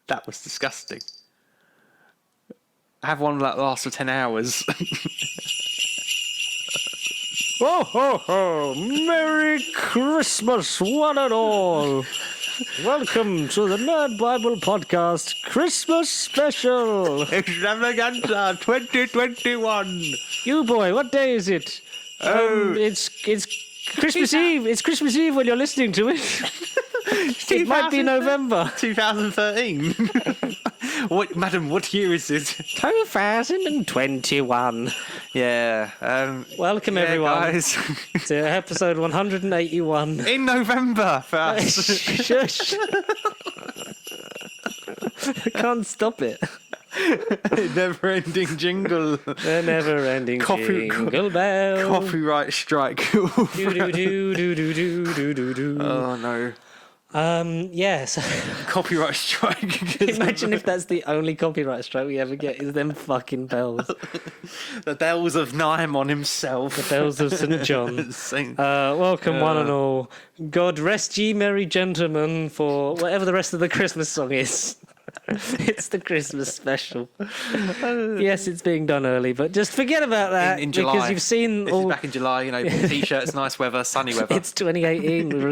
That was disgusting. Have one that lasts for 10 hours. Ho, ho, ho! Merry Christmas, one and all! Welcome to the Nerd Bible Podcast Christmas Special! Extravaganza 2021! You boy, what day is it? It's Christmas Eve. It's Christmas Eve when you're listening to it. It might be November. 2013. What, madam, what year is it? 2021. Yeah. Welcome, everyone, guys. to episode 181. In November for us. Shush. I can't stop it. Never-ending jingle. The never-ending jingle bell. Copyright strike. Do do do do do do do do. Oh no. Yes. Copyright strike. Imagine if that's the only copyright strike we ever get is them fucking bells. The bells of Nymon himself. The bells of St. John. Welcome one and all. God rest ye merry gentlemen for whatever the rest of the Christmas song is. It's the Christmas special. Yes, it's being done early, but just forget about that in July. because you've seen this all. Is back in July, you know, t-shirts, nice weather, sunny weather. It's 2018. We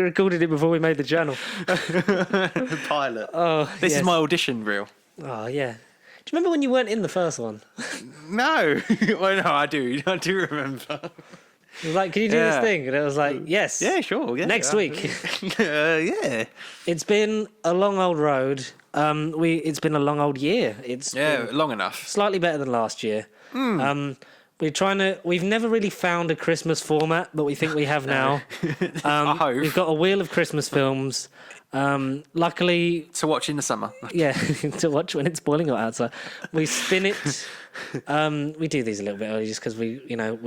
recorded it before we made the channel. The pilot. Oh, this is my audition reel. Oh yeah. Do you remember when you weren't in the first one? No. Well, no, I do remember. It was like, can you do this thing? And it was like, yes. Yeah, sure. Yeah, Next week. Yeah. It's been a long old road. It's been a long old year. It's been long enough. slightly better than last year. We've never really found a Christmas format, but we think we have now. I hope. We've got a wheel of Christmas films. Luckily, To watch in the summer. yeah, to watch when it's boiling hot outside. We spin it. We do these a little bit early just because we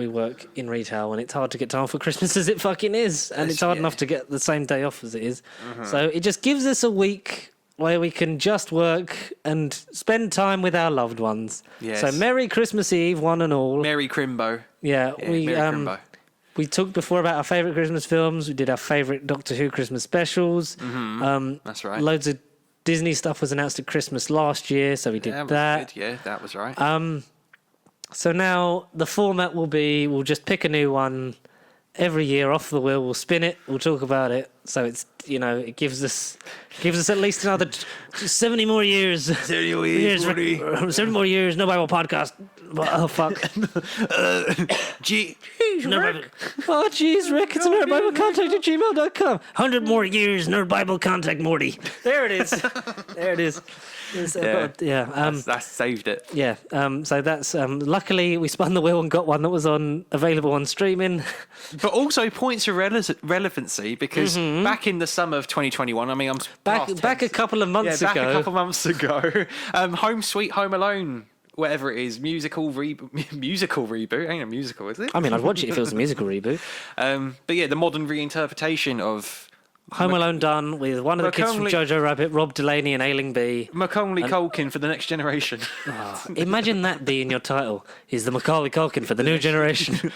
work in retail and it's hard to get time for Christmas as it fucking is, and it's hard enough to get the same day off as it is. So it just gives us a week where we can just work and spend time with our loved ones. Yes. So Merry Christmas Eve, one and all. Merry Crimbo. Yeah, Merry Crimbo. we talked before about our favourite Christmas films. We did our favourite Doctor Who Christmas specials. That's right. Loads of Disney stuff was announced at Christmas last year, so we did that. Good. Yeah, that was right. So now the format will be, we'll just pick a new one every year off the wheel. We'll spin it. We'll talk about it. So it's, it gives us at least another 70 more years. 70 more years, 70 more years. No Bible podcast. Oh, fuck. Jeez, Rick. Oh, jeez, Rick. It's a nerdbiblecontact@gmail.com. 100 more years, Nerd Bible Contact Morty. There it is. There it is. That's saved it. Yeah. So that's luckily we spun the wheel and got one that was available on streaming. But also points of relevancy because back in the summer of 2021, I mean, I'm back a couple of months ago. Back a couple of months ago, Home Sweet Home Alone, whatever it is, musical reboot. Ain't a musical, is it? I mean, I'd watch it if it was a musical reboot. But yeah, the modern reinterpretation of Home Alone done with one of the kids from Jojo Rabbit, Rob Delaney and Ailing Bee. Macaulay Culkin for the next generation. Imagine that being your title, is the Macaulay Culkin for the new generation.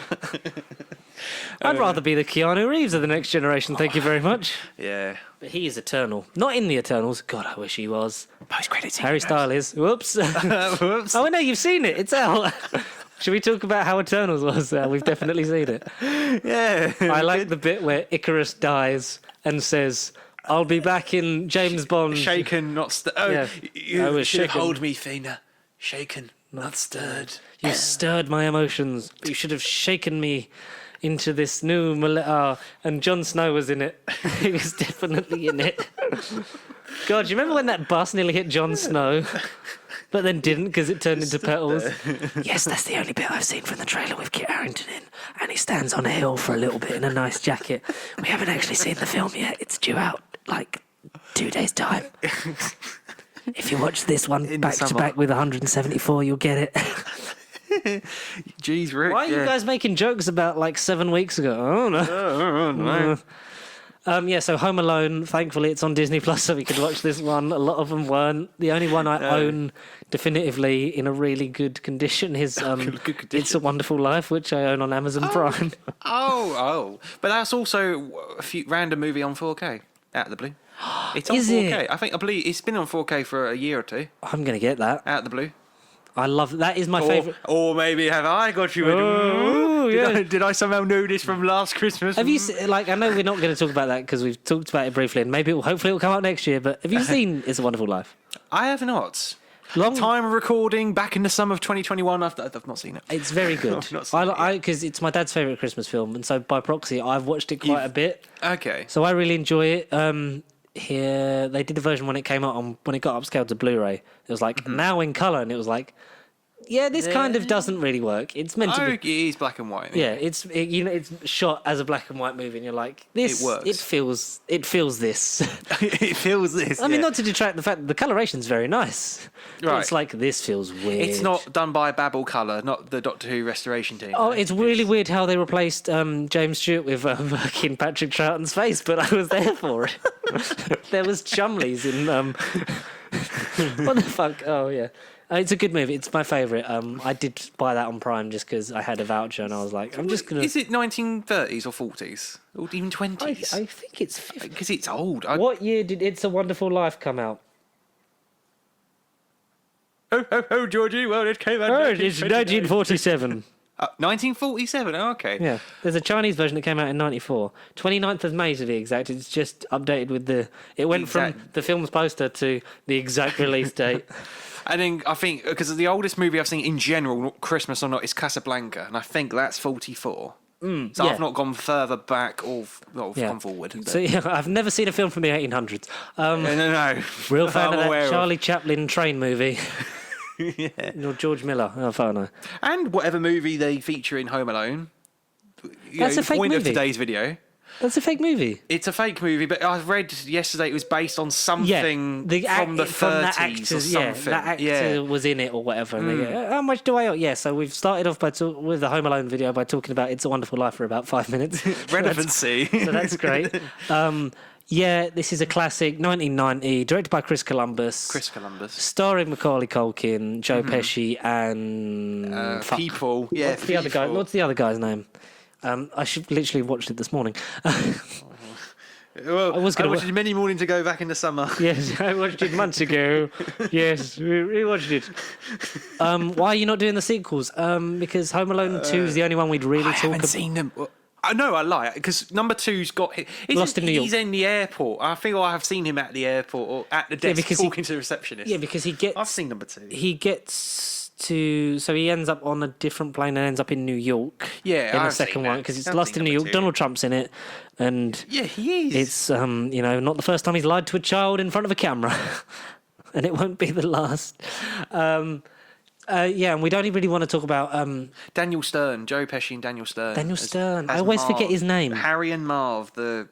I'd rather be the Keanu Reeves of the next generation, thank you very much. Yeah. But he is eternal. Not in the Eternals. God, I wish he was. Post-credits. Harry Styles is. Whoops. Whoops. Oh, no, you've seen it. It's out. Should we talk about how Eternals was? We've definitely seen it. Yeah. I like the bit where Icarus dies and says, I'll be back in James Bond. Shaken, not stirred. Oh, yeah. you should hold me, Fina. Shaken, not stirred. You stirred my emotions. You should have shaken me into this new... and Jon Snow was in it. He was definitely in it. God, do you remember when that bus nearly hit Jon Snow? But then didn't because it turned into petals. Yes, that's the only bit I've seen from the trailer with Kit Harington in. And he stands on a hill for a little bit in a nice jacket. We haven't actually seen the film yet. It's due out like 2 days' time. If you watch this one back to back with 174, you'll get it. Jeez, Rick. Why are you guys making jokes about like 7 weeks ago? I don't know. So Home Alone, thankfully it's on Disney Plus, so we could watch this one. A lot of them weren't. The only one I own definitively in a really good condition is It's a Wonderful Life, which I own on Amazon Prime. But that's also a few random movie on 4K out of the blue. It's on Is 4K. it? I believe it's been on 4K for a year or two. I'm gonna get that. Out of the blue. I love that. Is my favorite. Or maybe have I got you? Oh, yeah. Did I somehow know this from last Christmas? Have you like? I know we're not going to talk about that because we've talked about it briefly, and hopefully it'll come out next year. But have you seen It's a Wonderful Life? I have not. Long Time of recording back in the summer of 2021. I've not seen it. It's very good. I've not seen it Because it's my dad's favorite Christmas film, and so by proxy, I've watched it quite a bit. Okay. So I really enjoy it. Here they did the version when it came out when it got upscaled to Blu-ray. It was like now in color, and it was like, yeah, this kind of doesn't really work. It's meant to be. It is black and white. Yeah, it's shot as a black and white movie, and you're like, this. It works. It feels this. It feels this. I mean, not to detract the fact that the coloration's very nice. But Right. it's like this feels weird. It's not done by Babel Colour, not the Doctor Who restoration team. Oh, it's really weird how they replaced James Stewart with fucking Patrick Troughton's face, but I was there for it. There was Chumleys in what the fuck? Oh yeah. It's a good movie. It's my favourite. I did buy that on Prime just because I had a voucher and I was like, I'm just going to... Is it 1930s or 40s? Or even 20s? I think it's 50. Because it's old. What year did It's a Wonderful Life come out? Oh, Georgie, well, it came out It's 1947. 1947, oh, okay. Yeah. There's a Chinese version that came out in 94. 29th of May to be exact. It's just updated with the... It went from the film's poster to the exact release date. And then I think, because the oldest movie I've seen in general, Christmas or not, is Casablanca. And I think that's 44. So yeah. I've not gone further back or gone forward. So yeah, I've never seen a film from the 1800s. No. Real fan I'm of that aware Charlie Chaplin train movie. Yeah. Or George Miller. Oh, I don't know. And whatever movie they feature in Home Alone. That's a fake point movie. of today's video. That's a fake movie. It's a fake movie, but I read yesterday it was based on something from the 30s or something. That actor was in it or whatever. And they go, how much do I owe? Yeah, so we've started off with the Home Alone video by talking about It's a Wonderful Life for about 5 minutes. Relevancy. So that's great. Yeah, this is a classic, 1990, directed by Chris Columbus. Starring Macaulay Culkin, Joe Pesci, and... People. Yeah, What's the other guy? What's the other guy's name? I should literally watched it this morning. Well, I watched it many mornings ago back in the summer. Yes, I watched it months ago. Yes, we watched it. Why are you not doing the sequels? Because Home Alone 2 is the only one we'd really talk about. I haven't seen them. I know I lie because number 2's got Lost in New York. He's in the airport. I feel I have seen him at the airport or at the desk talking to the receptionist. Yeah, because he gets. I've seen number 2. He gets to. So he ends up on a different plane and ends up in New York. Yeah, in the second one because it's Lost in New York. 2. Donald Trump's in it, and yeah, he is. It's not the first time he's lied to a child in front of a camera, and it won't be the last. And we don't really want to talk about Daniel Stern, Joe Pesci and Daniel Stern. Daniel Stern. I always forget his name. Harry and Marv, the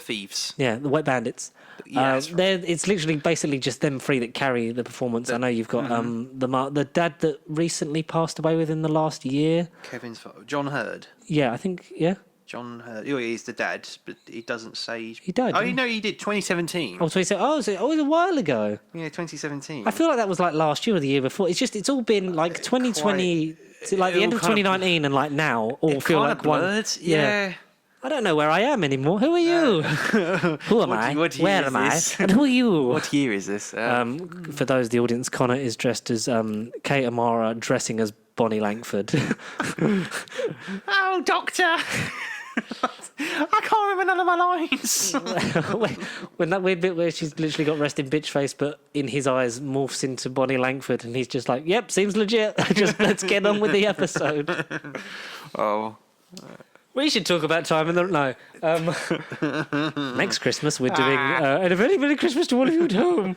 thieves. Yeah, the Wet Bandits. Yeah, it's literally basically just them three that carry the performance. I know you've got the dad that recently passed away within the last year. Kevin's father, John Hurd. Yeah, I think John Hurd. Oh, he's the dad, but he doesn't say he died. Oh, no, he did. 2017. Oh, 2017. Oh, it was a while ago. Yeah, 2017. I feel like that was like last year or the year before. It's all been like 2020, like the end of 2019, and like now all feel like one. Yeah. I don't know where I am anymore. Who are you? Who am I? Where am I? And who are you? What year is this? For those in the audience, Connor is dressed as Kate Amara dressing as Bonnie Langford. Oh, Doctor! I can't remember none of my lines. when that weird bit where she's literally got resting bitch face, but in his eyes morphs into Bonnie Langford, and he's just like, "Yep, seems legit. Just let's get on with the episode." Oh. We should talk about time in the next Christmas we're doing and a very Merry Christmas to all of you at home.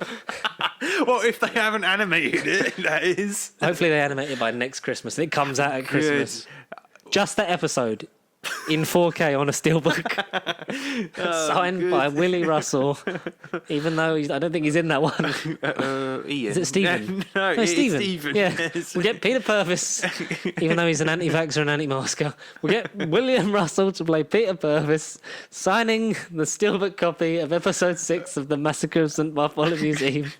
Well, if they haven't animated it, that is. Hopefully they animate it by next Christmas. It comes out at Christmas. Just that episode in 4K on a steelbook, signed by Willie Russell. Even though I don't think he's in that one. Ian. Is it Stephen? No, it's Stephen. Stephen. Yeah, Yes. We'll get Peter Purvis, even though he's an anti-vaxxer and anti-masker. We'll get William Russell to play Peter Purvis, signing the steelbook copy of episode 6 of the Massacre of St Bartholomew's Eve.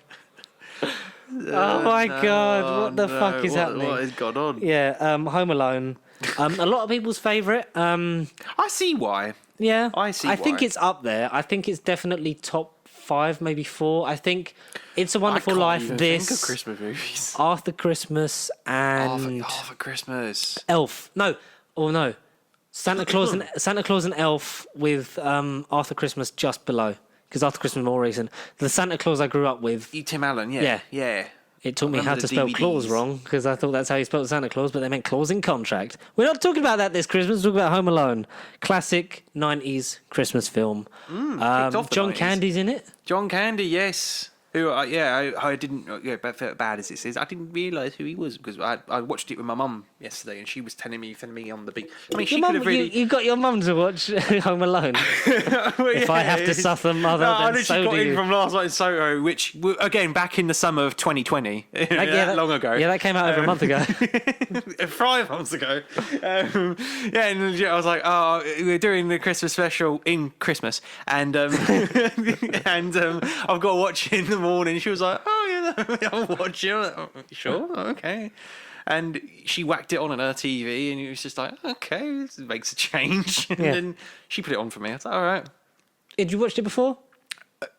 Oh my God! What the fuck is happening? What has gone on? Yeah, Home Alone. A lot of people's favourite. I see why. Yeah, I see I think why. it's up there. I think it's definitely top 5, maybe 4. I think It's a I Wonderful can't Life. even This think of Christmas movies. Arthur Christmas and Arthur Christmas. Elf. No, Santa Claus and Elf with Arthur Christmas just below, because Arthur Christmas is more recent. The Santa Claus I grew up with. Tim Allen, yeah. It taught me how Remember to the spell DVDs. clause wrong, because I thought that's how you spelled Santa Claus, but they meant clause in contract. We're not talking about that this Christmas. We're talking about Home Alone, classic 90s Christmas film. Kicked off the John 90s. Candy's in it. John Candy, yes. Who, I didn't, bad as it is, I didn't realise who he was because I watched it with my mum yesterday and she was telling me on the big. I mean, she could have really. You got your mum to watch Home Alone. Well, If I have to suffer, mother, I then so literally got do in you. from last night in Soho, which again back in the summer of 2020, long ago. Yeah, that came out over a month ago. 5 months ago. And I was like, oh, we're doing the Christmas special in Christmas, and and I've got to watch it in the morning. She was like, oh yeah, I'll watch it. Oh, sure, okay. And she whacked it on her TV, and it was just like, okay, this makes a change. And then she put it on for me. I was like, all right. Had you watched it before?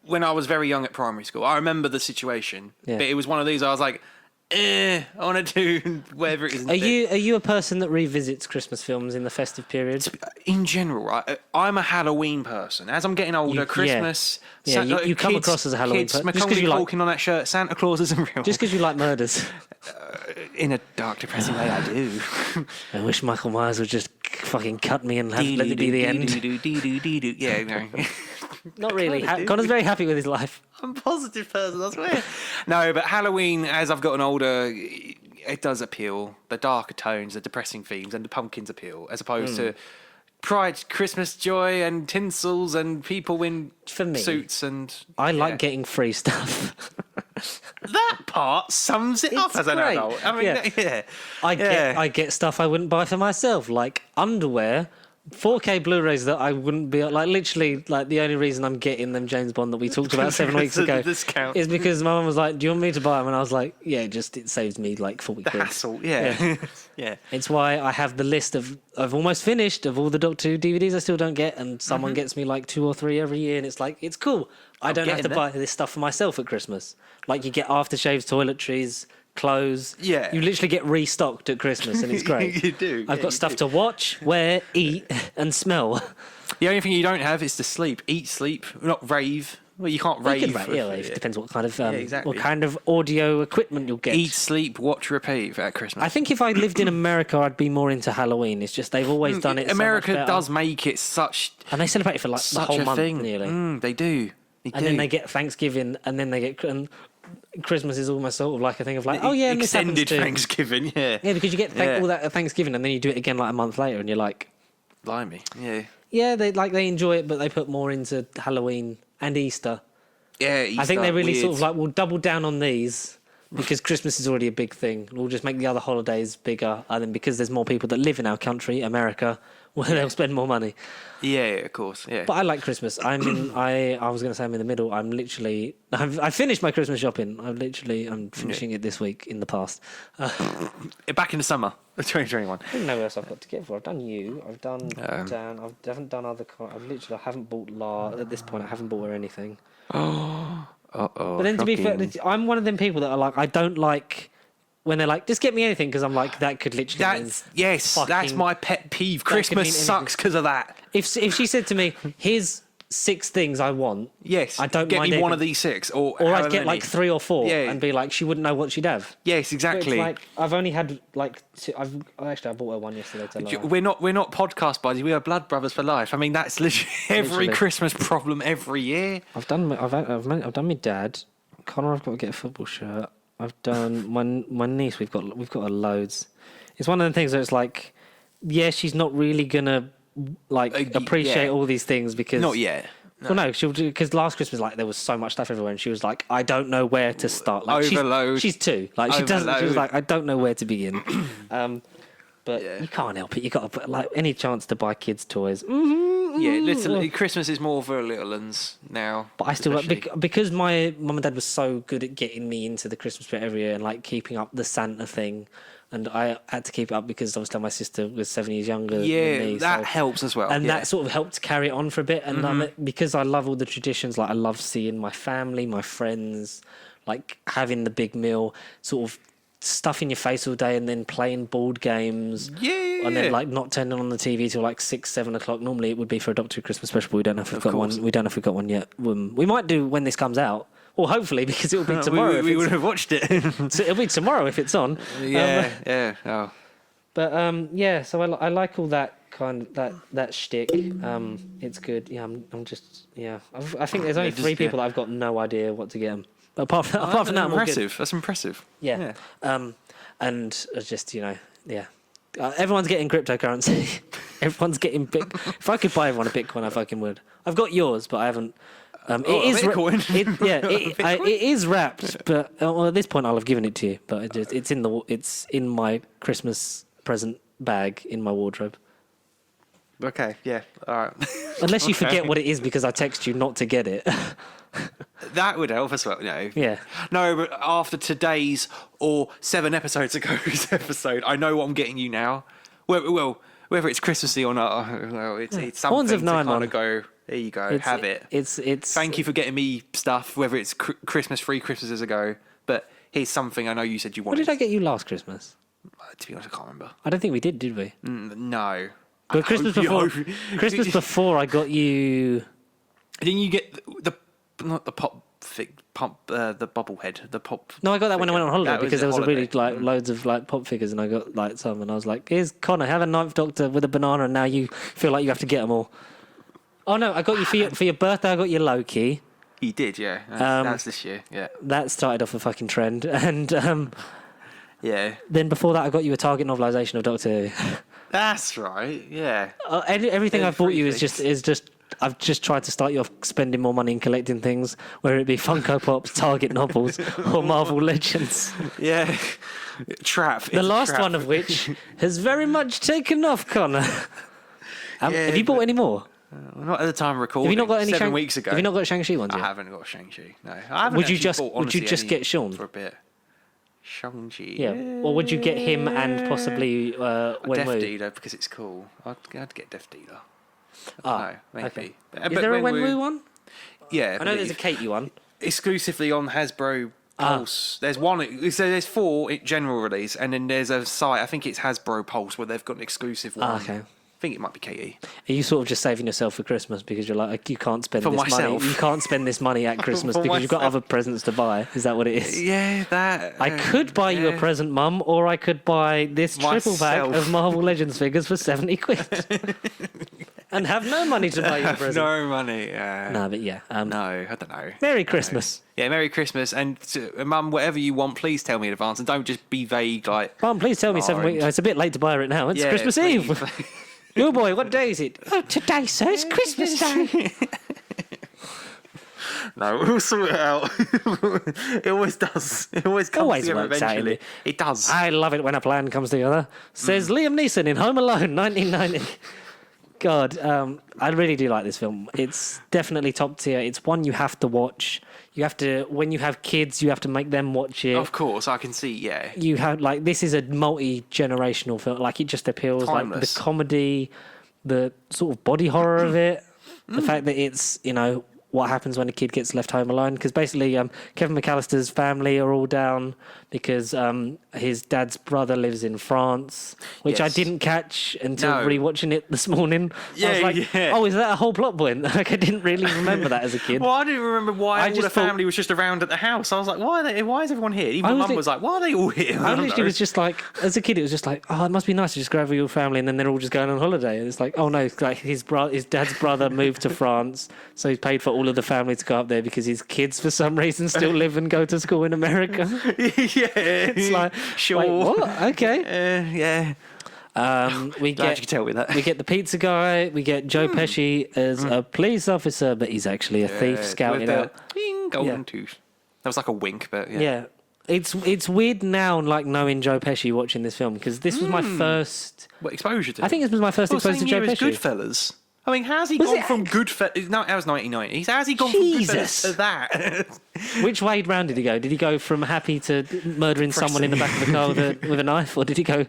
When I was very young at primary school, I remember the situation, Yeah. but it was one of these. I was like, I want to do whatever it is. Are you a person that revisits Christmas films in the festive period? In general, right? I'm a Halloween person. As I'm getting older, Christmas. Yeah, you come across as a Halloween person. Just 'cause Macaulay you like- Culkin on that shirt. Santa Claus isn't real. Just because you like murders. In a dark, depressing way, I do. I wish Michael Myers would just fucking cut me and let it be the end. Yeah, no. Not really. Kinda do. Connor's very happy with his life. I'm a positive person, I swear. No, but Halloween, as I've gotten older, it does appeal. The darker tones, the depressing themes, and the pumpkins appeal, as opposed to pride, Christmas joy, and tinsels, and people in For me, suits. And I like getting free stuff. that part sums it up It's as an great. adult. I mean, Yeah. yeah. I get stuff I wouldn't buy for myself, like underwear, 4K Blu-rays that I wouldn't be like. Literally, like the only reason I'm getting them James Bond that we talked about 7 weeks Because of ago the discount. is because my mum was like, "Do you want me to buy them?" And I was like, "Yeah, it saves me like 40 The quid." hassle, yeah. Yeah. It's why I have the list of I've almost finished of all the Doctor Who DVDs I still don't get, and someone gets me like 2 or 3 every year, and it's like it's cool. I don't have to getting buy this stuff for myself at Christmas. Like you get aftershaves, toiletries, clothes. Yeah. You literally get restocked at Christmas, and it's great. You do. I've got stuff to watch, wear, eat, and smell. The only thing you don't have is to sleep. Eat, sleep, not rave. Well, you can't rave. You can it depends what kind of exactly. what kind of audio equipment you'll get. Eat, sleep, watch, repeat at Christmas. I think if I lived in America, I'd be more into Halloween. It's just they've always done it. America so much better. does make it such and they celebrate it for like the such whole a month thing. nearly. They do. And then they get Thanksgiving, and then they get and Christmas is almost sort of like a thing of like, oh yeah, and this happens extended too. Thanksgiving. Yeah. Yeah, because you get all that at Thanksgiving, and then you do it again like a month later, and you're like, Blimey. Yeah. yeah, they enjoy it, but they put more into Halloween and Easter. Yeah. I think they really weird. sort of like, we'll double down on these because Christmas is already a big thing. We'll just make the other holidays bigger, and then because there's more people that live in our country, America, well, they'll spend more money. Yeah, of course. Yeah. But I like Christmas. I was going to say I'm in the middle. I finished my Christmas shopping. I'm finishing it this week in the past. Back in the summer of 2021. I don't know what else I've got to get for. I've done you. I've done Dan. I haven't done other. I haven't bought La at this point. I haven't bought her anything. Uh-oh. But then to be fair, I'm one of them people that are like, I don't like when they're like, just get me anything, because I'm like, that could literally. That's my pet peeve. Christmas sucks because of that. If she said to me, here's 6 things I want. Yes. I don't get mind me one anything. of these 6, or Or I'd however get many. like 3 or 4 Yeah. and be like, she wouldn't know what she'd have. Yes, But exactly. it's like, I've only had like 2, I bought her one yesterday. To lie. We're not podcast buddies. We are blood brothers for life. I mean, that's literally every Literally. Christmas problem every year. I've done my dad. Connor, I've got to get a football shirt. I've done my niece. We've got her loads. It's one of the things where it's like, yeah, she's not really gonna like appreciate yeah. all these things because Not yet. Well, no, because last Christmas, like, there was so much stuff everywhere, and she was like, "I don't know where to start." Like, Overload. She's 2. Like, she doesn't. She was Overload. like, "I don't know where to begin." But you can't help it. You got to put like any chance to buy kids toys. Yeah, literally, Christmas is more for little ones now. But I still like especially. because my mum and dad was so good at getting me into the Christmas spirit every year and like keeping up the Santa thing. and I had to keep it up because obviously my sister was 7 years younger than me. That so. helps as well. And that sort of helped carry it on for a bit. And because I love all the traditions, like I love seeing my family, my friends, like having the big meal, sort of stuffing your face all day and then playing board games. And then like not turning on the TV till like 6, 7 o'clock. Normally it would be for a Doctor Who Christmas special, but we don't know if we've got one. We don't know if we've got one yet. We might do when this comes out. Or hopefully, because it'll be tomorrow. We would have watched it. So it'll be tomorrow if it's on. Oh. But yeah, so I like all that kind of that shtick. It's good. Yeah, I'm just I think there's only 3 people that I've got no idea what to get them. But apart from that, I'm all good. That's impressive. Yeah. And it's just everyone's getting cryptocurrency. Everyone's getting big. If I could buy everyone a Bitcoin, I fucking would. I've got yours, but I haven't. It is wrapped, but at this point I'll have given it to you. But it's in my Christmas present bag in my wardrobe. Okay, yeah, all right. Unless you forget what it is because I text you not to get it. That would help as well, Yeah. No, but after today's or 7 episodes ago's episode, I know what I'm getting you now. Well, whether it's Christmassy or not, it's something Horns of to Nine kind of go. There you go. Have it. It's. Thank you for getting me stuff, whether it's Christmas, 3 Christmases ago. But here's something I know you said you wanted. What did I get you last Christmas? To be honest, I can't remember. I don't think we did we? No. But Christmas before, I got you. Didn't you get not the the bubble head, the pop? No, I got that when I went on holiday because there was holiday. Loads of like pop figures, and I got like some, and I was like, "Here's Connor, have a Ninth Doctor with a banana," and now you feel like you have to get them all. Oh no, I got you for your birthday. I got you Loki. You did, yeah. That's this year, yeah. That started off a fucking trend, and yeah. Then before that, I got you a Target novelisation of Doctor Who. That's right, yeah. Everything I've bought you is just. I've just tried to start you off spending more money and collecting things, whether it be Funko Pops, Target novels, or Marvel Legends. Yeah. Trap. The last one of which has very much taken off, Connor. Have you bought any more? Not at the time of recording. Have you not got any 7 weeks ago? Have you not got Shang-Chi ones yet? I haven't got Shang-Chi. No, I haven't. Would you just get Sean for a bit? Shang-Chi. Yeah. Or would you get him and possibly Wenwu? Death Dealer because it's cool. I'd get Death Dealer. No, maybe. Okay. But Is there a Wenwu one? Yeah, I know there's a Katie one. Exclusively on Hasbro Pulse. There's one. So there's 4 general release, and then there's a site. I think it's Hasbro Pulse where they've got an exclusive one. Okay. I think it might be Katie. Are you sort of just saving yourself for Christmas because you're like you can't spend For this myself. money? You can't spend this money at Christmas For because you've got myself. other presents to buy. Is that what it is? Yeah, that. I could buy you a present, Mum, or I could buy this triple pack Myself. of Marvel Legends figures for 70 quid. And have no money to buy you a present. No money. No, but yeah. No, I don't know. Merry Christmas. Yeah, Merry Christmas. And Mum, whatever you want, please tell me in advance. And don't just be vague like. Mum, please tell me 7 weeks. It's a bit late to buy it now. It's Yeah, Christmas please. Eve. Oh boy, what day is it? Oh, today, sir. It's Christmas Day. No, we'll sort it out. It always does. It always comes Always together works out, eventually. innit? It does. I love it when a plan comes together. Says Liam Neeson in Home Alone, 1990. God, I really do like this film. It's definitely top tier. It's one you have to watch. You have to, when you have kids, you have to make them watch it. Of course, I can see, yeah. You have, like, this is a multi-generational film. Like, it just appeals, Timeless. like, the comedy, the sort of body horror of it, the fact that it's, you know, what happens when a kid gets left home alone. Because basically, Kevin McAllister's family are all down because his dad's brother lives in France, which I Yes. didn't catch until No. rewatching it this morning. I Yeah, was like, yeah. oh, is that a whole plot point? Like, I didn't really remember that as a kid. Well, I didn't remember why I all just the thought- family was just around at the house. I was like, why is everyone here? Even I my was mum li- was like, why are they all here? I don't literally know. was just like, as a kid, it was just like, oh, it must be nice to just go over with your family, and then they're all just going on holiday. And it's like, oh no, it's like his dad's brother moved to France, so he's paid for all of the family to go up there because his kids, for some reason, still live and go to school in America. Yeah. It's like, sure. wait, what? Okay. Yeah. We Glad you get could tell me that. we get the pizza guy. We get Joe Pesci as a police officer, but he's actually a thief scouting with the out. Ding, golden Yeah. tooth. That was like a wink, but yeah. Yeah. It's weird now, like knowing Joe Pesci watching this film because this was my first. What exposure to? I think this was my first well, exposure to same Joe year as Pesci. Goodfellas. I mean, how's he gone from Goodfellas? No, that was 1990s. How's he gone from Goodfellas to that? Which way round did he go? Did he go from happy to murdering someone in the back of the car with a knife, or did he do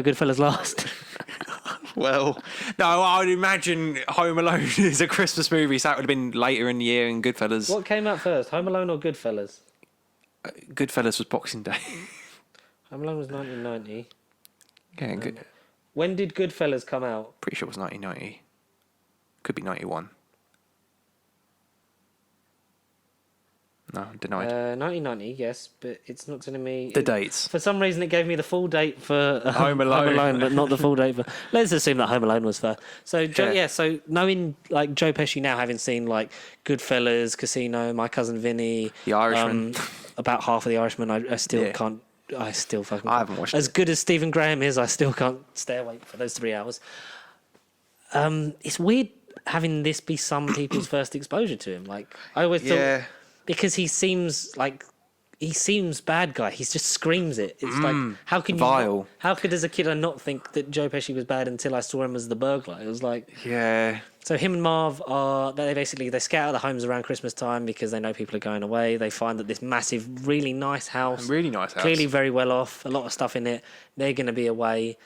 Goodfellas last? Well, no, I would imagine Home Alone is a Christmas movie, so that would have been later in the year in Goodfellas. What came out first, Home Alone or Goodfellas? Goodfellas was Boxing Day. Home Alone was 1990. Yeah, good. When did Goodfellas come out? Pretty sure it was 1990. Could be 91. No, denied. 1990, yes, but it's not telling me The dates. For some reason, it gave me the full date for Home Alone. but not the full date for. Let's assume that Home Alone was first. So so knowing like Joe Pesci now, having seen like Goodfellas, Casino, My Cousin Vinny, The Irishman, about half of The Irishman, I still can't. I haven't watched as it. good as Stephen Graham is. I still can't stay awake for those 3 hours. It's weird having this be some people's first exposure to him. Like I always thought. Because he seems bad guy. He just screams it. It's like how could as a kid I not think that Joe Pesci was bad until I saw him as the burglar? It was like So him and Marv they scout out the homes around Christmas time because they know people are going away. They find that this massive, really nice house, clearly very well off, a lot of stuff in it. They're going to be away,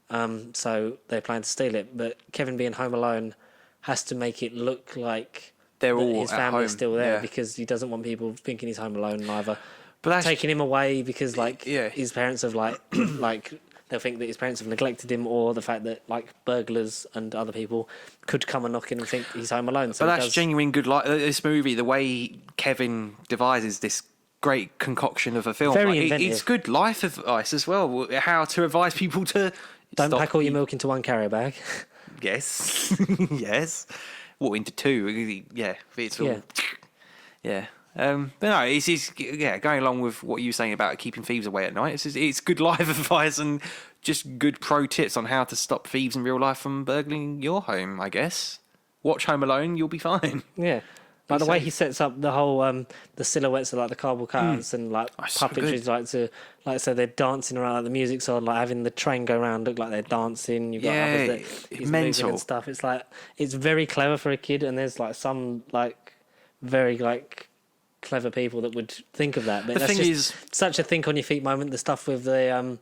so they plan to steal it. But Kevin being home alone has to make it look like. His family's still there because he doesn't want people thinking he's home alone either. But that's taking him away because his parents have they'll think that his parents have neglected him, or the fact that like burglars and other people could come and knock in and think he's home alone. So but that's genuine good. Like this movie, the way Kevin devises this great concoction of a film, it's good life advice as well. How to advise people to don't pack all your milk into one carrier bag. Yes, yes. What, into two? Yeah, it's all. Yeah. But no, it's going along with what you were saying about keeping thieves away at night. It's good life advice and just good pro tips on how to stop thieves in real life from burgling your home, I guess. Watch Home Alone, you'll be fine. Yeah. Like the way he sets up the whole the silhouettes of like the cardboard cutouts and like puppetry, so they're dancing around, like the music's on, like having the train go around look like they're dancing. You've got others that he's moving and stuff. It's like it's very clever for a kid, and there's like some like very like clever people that would think of that. But the that's thing just such a think on your feet moment. The stuff with the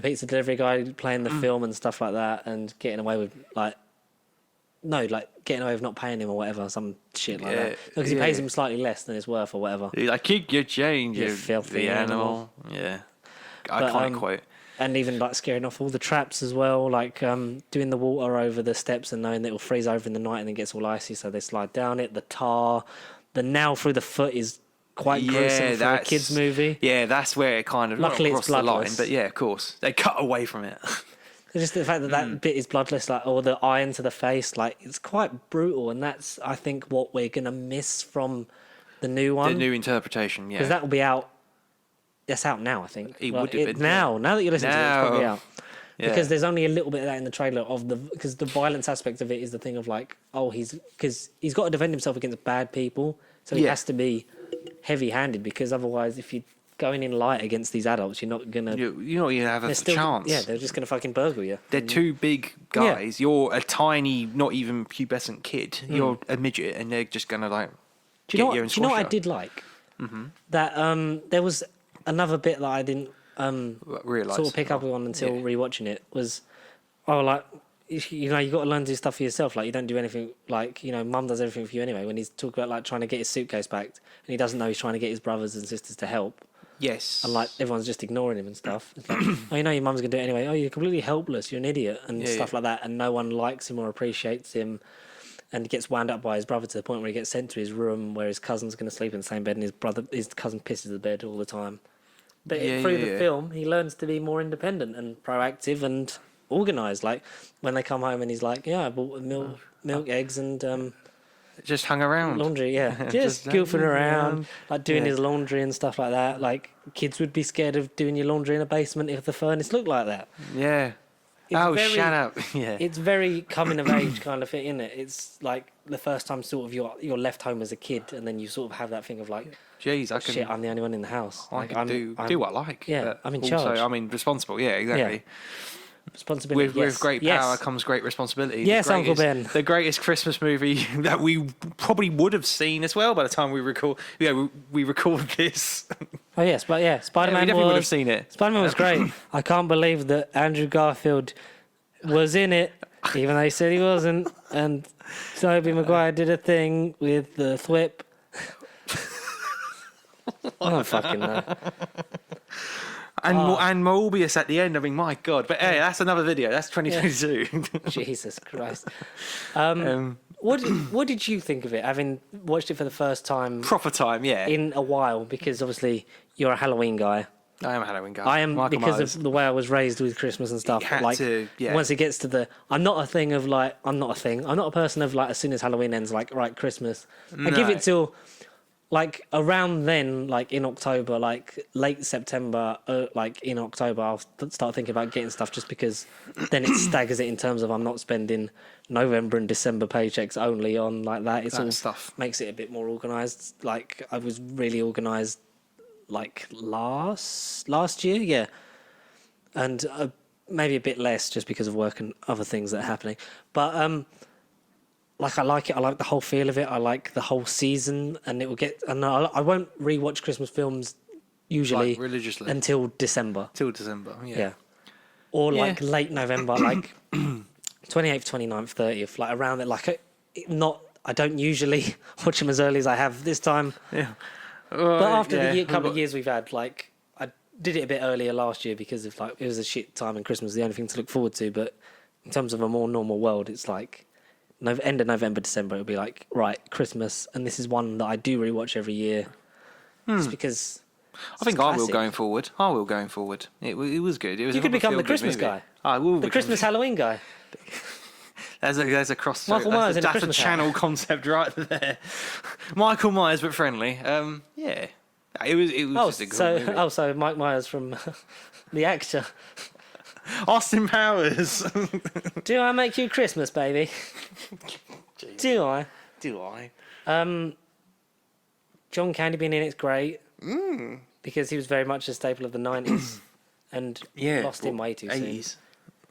pizza delivery guy playing the film and stuff like that, and getting away with getting away with not paying him or whatever, some shit like that. Because he pays him slightly less than it's worth or whatever. He's like, keep your change, you filthy animal. Yeah. Iconic quote. And even like scaring off all the traps as well, like doing the water over the steps and knowing that it will freeze over in the night and then gets all icy, so they slide down it. The tar, the nail through the foot is quite gruesome for a kids' movie. Yeah, that's where it kind of luckily it's bloodless. The line, but yeah, of course they cut away from it. Just the fact that that bit is bloodless, like, or the iron to the face, like it's quite brutal, and that's I think what we're gonna miss from the new one, the new interpretation, because that will be out. It's out now, I think. It would have been now. Now that you're listening to it, it's probably out. Yeah. Because there's only a little bit of that in the trailer because the violence aspect of it is the thing of like, because he's got to defend himself against bad people, so he has to be heavy-handed, because otherwise, if you going in light against these adults, you're not gonna have a chance. Yeah, they're just gonna fucking burgle you. They're two big guys. Yeah. You're a tiny, not even pubescent kid. You're a midget, and they're just gonna like. Do you know what I did like? Mm-hmm. That there was another bit that I didn't realize sort of pick up on until rewatching it was, you got to learn to do stuff for yourself. Like you don't do anything. Like mum does everything for you anyway. When he's talking about like trying to get his suitcase packed, and he doesn't know he's trying to get his brothers and sisters to help. Yes. And like everyone's just ignoring him and stuff. It's like, your mum's gonna do it anyway. Oh, you're completely helpless. You're an idiot and stuff like that. And no one likes him or appreciates him. And he gets wound up by his brother to the point where he gets sent to his room where his cousin's gonna sleep in the same bed, and his cousin pisses the bed all the time. But through the film, he learns to be more independent and proactive and organised. Like when they come home and he's like, I bought milk, eggs, and just hung around. Laundry, just goofing around, like doing his laundry and stuff like that. Like kids would be scared of doing your laundry in a basement if the furnace looked like that. Yeah. Shut up. Yeah. It's very coming of age kind of thing, isn't it? It's like the first time sort of you're left home as a kid, and then you sort of have that thing of like, jeez, I'm the only one in the house. I can do what I like. Yeah, I'm in charge. I'm responsible. Yeah, exactly. responsibility. With great Yes. power comes great responsibility. Yes, The Uncle greatest- Ben. The greatest Christmas movie that we probably would have seen as well by the time we record. Yeah, we record this. Oh yes, but yeah, Spider-Man we definitely was. would have seen it. Spider-Man was great. I can't believe that Andrew Garfield was in it, even though he said he wasn't. And Tobey Maguire did a thing with the thwip. I don't fucking know. And Mobius at the end. I mean, my God. But hey, that's another video. That's 2022. Jesus Christ. What did you think of it, having watched it for the first time Proper time, yeah. in a while? Because obviously you're a Halloween guy. I am a Halloween guy. I am Michael because Myers. of the way I was raised with Christmas and stuff. You had Like to, yeah. once it gets to the, I'm not a person of like as soon as Halloween ends, like right Christmas. I give No. it till like around then, like in October, like late September, like in October, I'll start thinking about getting stuff just because then it staggers it in terms of I'm not spending November and December paychecks only on like that. It's That all stuff. makes it a bit more organised. Like I was really organised like last year, yeah, and maybe a bit less just because of work and other things that are happening. But like I like it. I like the whole feel of it. I like the whole season, and it will get. And I won't rewatch Christmas films usually Like, religiously. until December. Till December, yeah. Yeah, or like Yeah. late November, like 28th, 29th, 30th, like around it. Like not. I don't usually watch them as early as I have this time. Yeah. But after yeah, the we've couple got- of years we've had, like I did it a bit earlier last year because of like it was a shit time and Christmas was the only thing to look forward to. But in terms of a more normal world, it's like end of November, December. It'll be like right Christmas, and this is one that I do rewatch every year, just because. I think it's I will classic. going forward. I will going forward. It was good. It was You could another become the feel-good Christmas movie. guy. I will The become Christmas Halloween guy. There's a cross. Michael Myers in a that's a Christmas hat. channel concept right there. Michael Myers, but friendly. Yeah. It was Oh, just a good movie. so Mike Myers from the actor. Austin Powers. Do I make you Christmas, baby? Do I? Do I? John Candy being in it's great because he was very much a staple of the 90s and Yeah. lost him way too soon. 80s.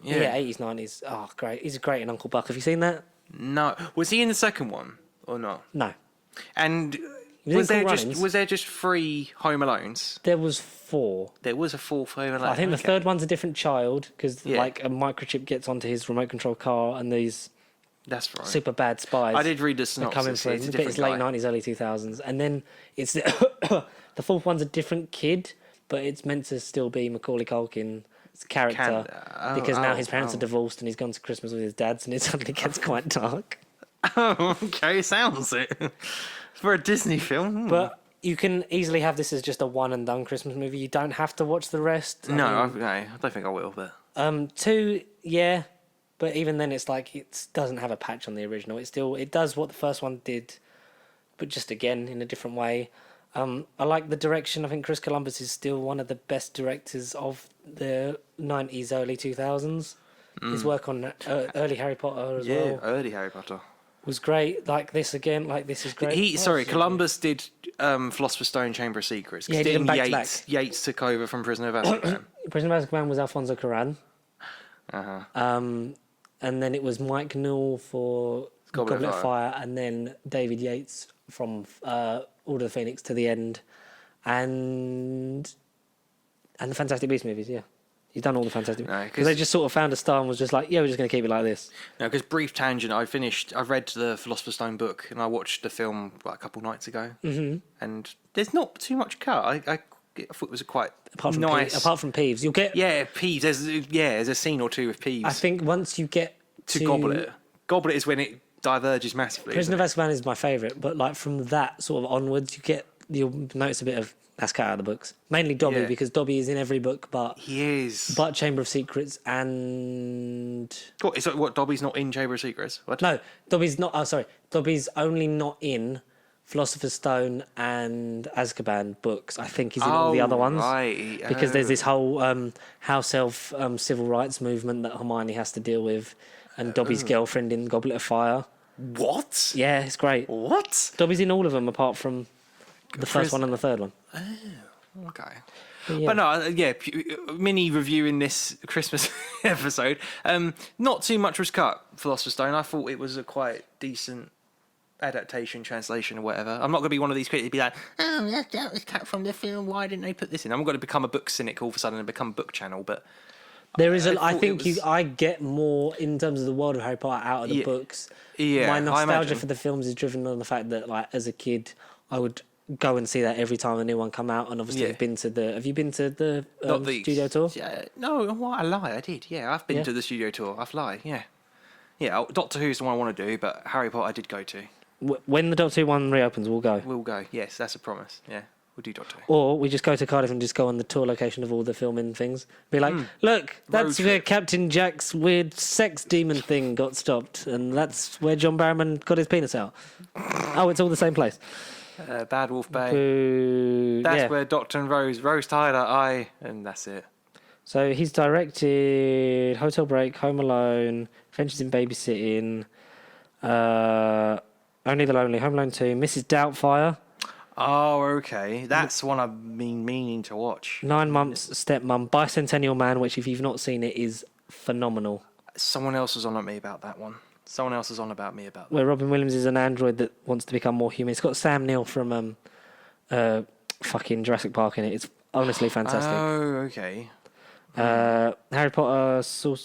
Yeah, 80s, 90s. Oh, great. He's great in Uncle Buck. Have you seen that? No. Was he in the second one or not? No. And was was in there Cool just Runnings. 3 Home Alones? There was 4. There was a 4th Home Alone. I think the Okay. third one's a different child because Yeah. like a microchip gets onto his remote control car and these That's right. super bad spies I did read the are synopsis. coming for It's him. a But different it's late guy. 90s, early 2000s. And then it's the, the fourth one's a different kid, but it's meant to still be Macaulay Culkin's character because now his parents are divorced and he's gone to Christmas with his dad's and it suddenly gets quite dark. Oh, okay, sounds it. For a Disney film. But you can easily have this as just a one and done Christmas movie. You don't have to watch the rest. No, I mean, no, I don't think I will, but 2, yeah, but even then it's like it doesn't have a patch on the original. It does what the first one did, but just again in a different way. I like the direction. I think Chris Columbus is still one of the best directors of the 90s, early 2000s. His work on early Harry Potter as well early Harry Potter. was great. Like this again, like this is great. Columbus did Philosopher's Stone, Chamber of Secrets. 'Cause Yeah, he did them didn't back to Yates, back. Yates took over from Prisoner of Azkaban. Prisoner of Azkaban was Alfonso Cuarón. Uh-huh. And then it was Mike Newell for Goblet of Goblet of Fire, and then David Yates from Order of the Phoenix to the end, and the Fantastic Beasts movies. Yeah, he's done all the Fantastic. No, Because they just sort of found a star and was just like, yeah, we're just going to keep it like this. No, because brief tangent. I read the Philosopher's Stone book and I watched the film like a couple nights ago. Mm-hmm. And there's not too much cut. I thought it was a quite Apart from nice. apart from Peeves, you'll get. Yeah, Peeves. There's a scene or two with Peeves. I think once you get to Goblet. Goblet is when it diverges massively. Prisoner isn't of Azkaban is my favourite, but like from that sort of onwards, you'll notice a bit of that's cut out of the books. Mainly Dobby Yeah. because Dobby is in every book, but it? He is. but Chamber of Secrets and What, is that what? Dobby's not in Chamber of Secrets? What? no, Dobby's not. Oh, sorry, Dobby's only not in Philosopher's Stone and Azkaban books. I think he's in all the other ones. Right. Because there's this whole house elf civil rights movement that Hermione has to deal with, and Dobby's girlfriend in Goblet of Fire. What? Yeah, it's great. What? Dobby's in all of them apart from the first one and the third one. Okay. But no, mini review in this Christmas episode. Not too much was cut, Philosopher's Stone. I thought it was a quite decent adaptation, translation, or whatever. I'm not going to be one of these critics to be like, oh, that was cut from the film. Why didn't they put this in? I'm going to become a book cynic all of a sudden and become a book channel. But there is, I get more in terms of the world of Harry Potter out of the books. Yeah, my nostalgia for the films is driven on the fact that, like, as a kid, I would go and see that every time a new one come out. And obviously, have you been to the studio tour? Yeah, no, I lie. I did. Yeah, I've been to the studio tour. I've lied. Yeah. Yeah, Doctor Who's the one I want to do, but Harry Potter I did go to. When the Doctor Who one reopens, we'll go. We'll go. Yes, that's a promise. Yeah, we'll do Doctor Who. Or we just go to Cardiff and just go on the tour location of all the filming things. Be like, look, that's where Captain Jack's weird sex demon thing got stopped, and that's where John Barrowman got his penis out. Oh, it's all the same place. Bad Wolf Bay. Boo. That's where Doctor and Rose tied her eye, and that's it. So he's directed Hotel Break, Home Alone, Adventures in Babysitting, Only the Lonely, Home Alone 2, Mrs. Doubtfire. Oh, okay. That's one I've been meaning to watch. 9 Months, Stepmom, Bicentennial Man, which if you've not seen it is phenomenal. Someone else was on at me about that one. Someone else is on about me about that. Where Robin Williams is an android that wants to become more human. It's got Sam Neill from fucking Jurassic Park in it. It's honestly fantastic. Oh, okay. Harry Potter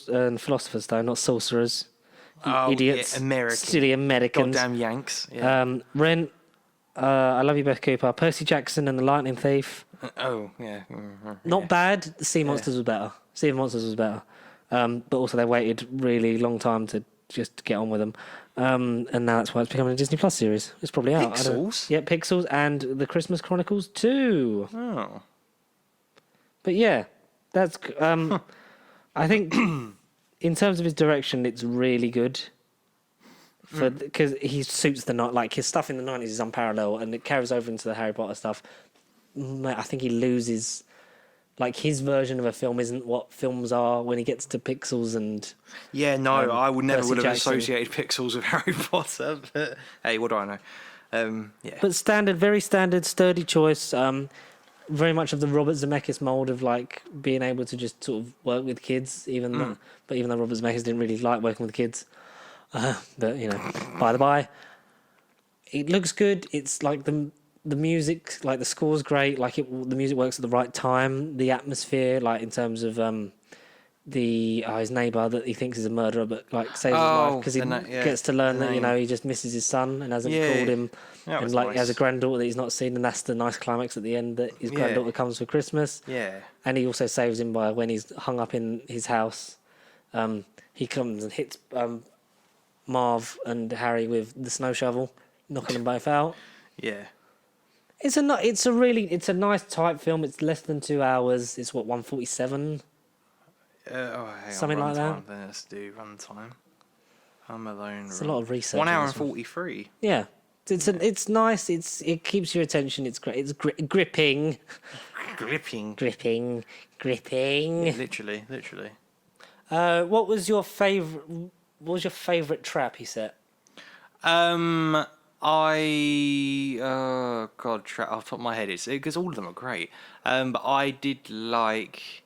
and Philosopher's Stone, not sorcerers. Idiots. Yeah, American. Silly Americans. Goddamn Yanks. Yeah. Rent, I Love You, Beth Cooper. Percy Jackson and the Lightning Thief. Oh, yeah. Mm-hmm. Not bad. Sea Monsters was better. Sea of Monsters was better. But also they waited really long time to just get on with them. And now that's why it's becoming a Disney Plus series. It's probably out. Pixels? Yeah, Pixels and The Christmas Chronicles 2. Oh. But yeah, that's... I think in terms of his direction, it's really good. Because he suits the night, like his stuff in the 90s is unparalleled, and it carries over into the Harry Potter stuff. I think he loses, like his version of a film isn't what films are when he gets to Pixels and. Yeah, no, I would never Percy would have Jackson. associated Pixels with Harry Potter. But hey, what do I know? Yeah. But very standard, sturdy choice. Very much of the Robert Zemeckis mold of like being able to just sort of work with kids, even though Robert Zemeckis didn't really like working with kids. But you know, by the by, it looks good. It's like the music, like the score's great. Like the music works at the right time. The atmosphere, like in terms of his neighbour that he thinks is a murderer, but like saves his life because he gets to learn that he just misses his son and hasn't called him, and like he has a granddaughter that he's not seen, and that's the nice climax at the end that his granddaughter comes for Christmas. Yeah, and he also saves him by when he's hung up in his house. He comes and hits Marv and Harry with the snow shovel, knocking them both out. Yeah. It's a nice tight film. It's less than 2 hours. It's 1:47. Something like that. Let's do runtime. Home Alone. It's a lot of research. 1 hour and 43. Yeah, it's nice. It keeps your attention. It's great. It's gripping. Gripping. Yeah, literally. What was your favourite trap he set? Trap off the top of my head, it's because all of them are great. But I did like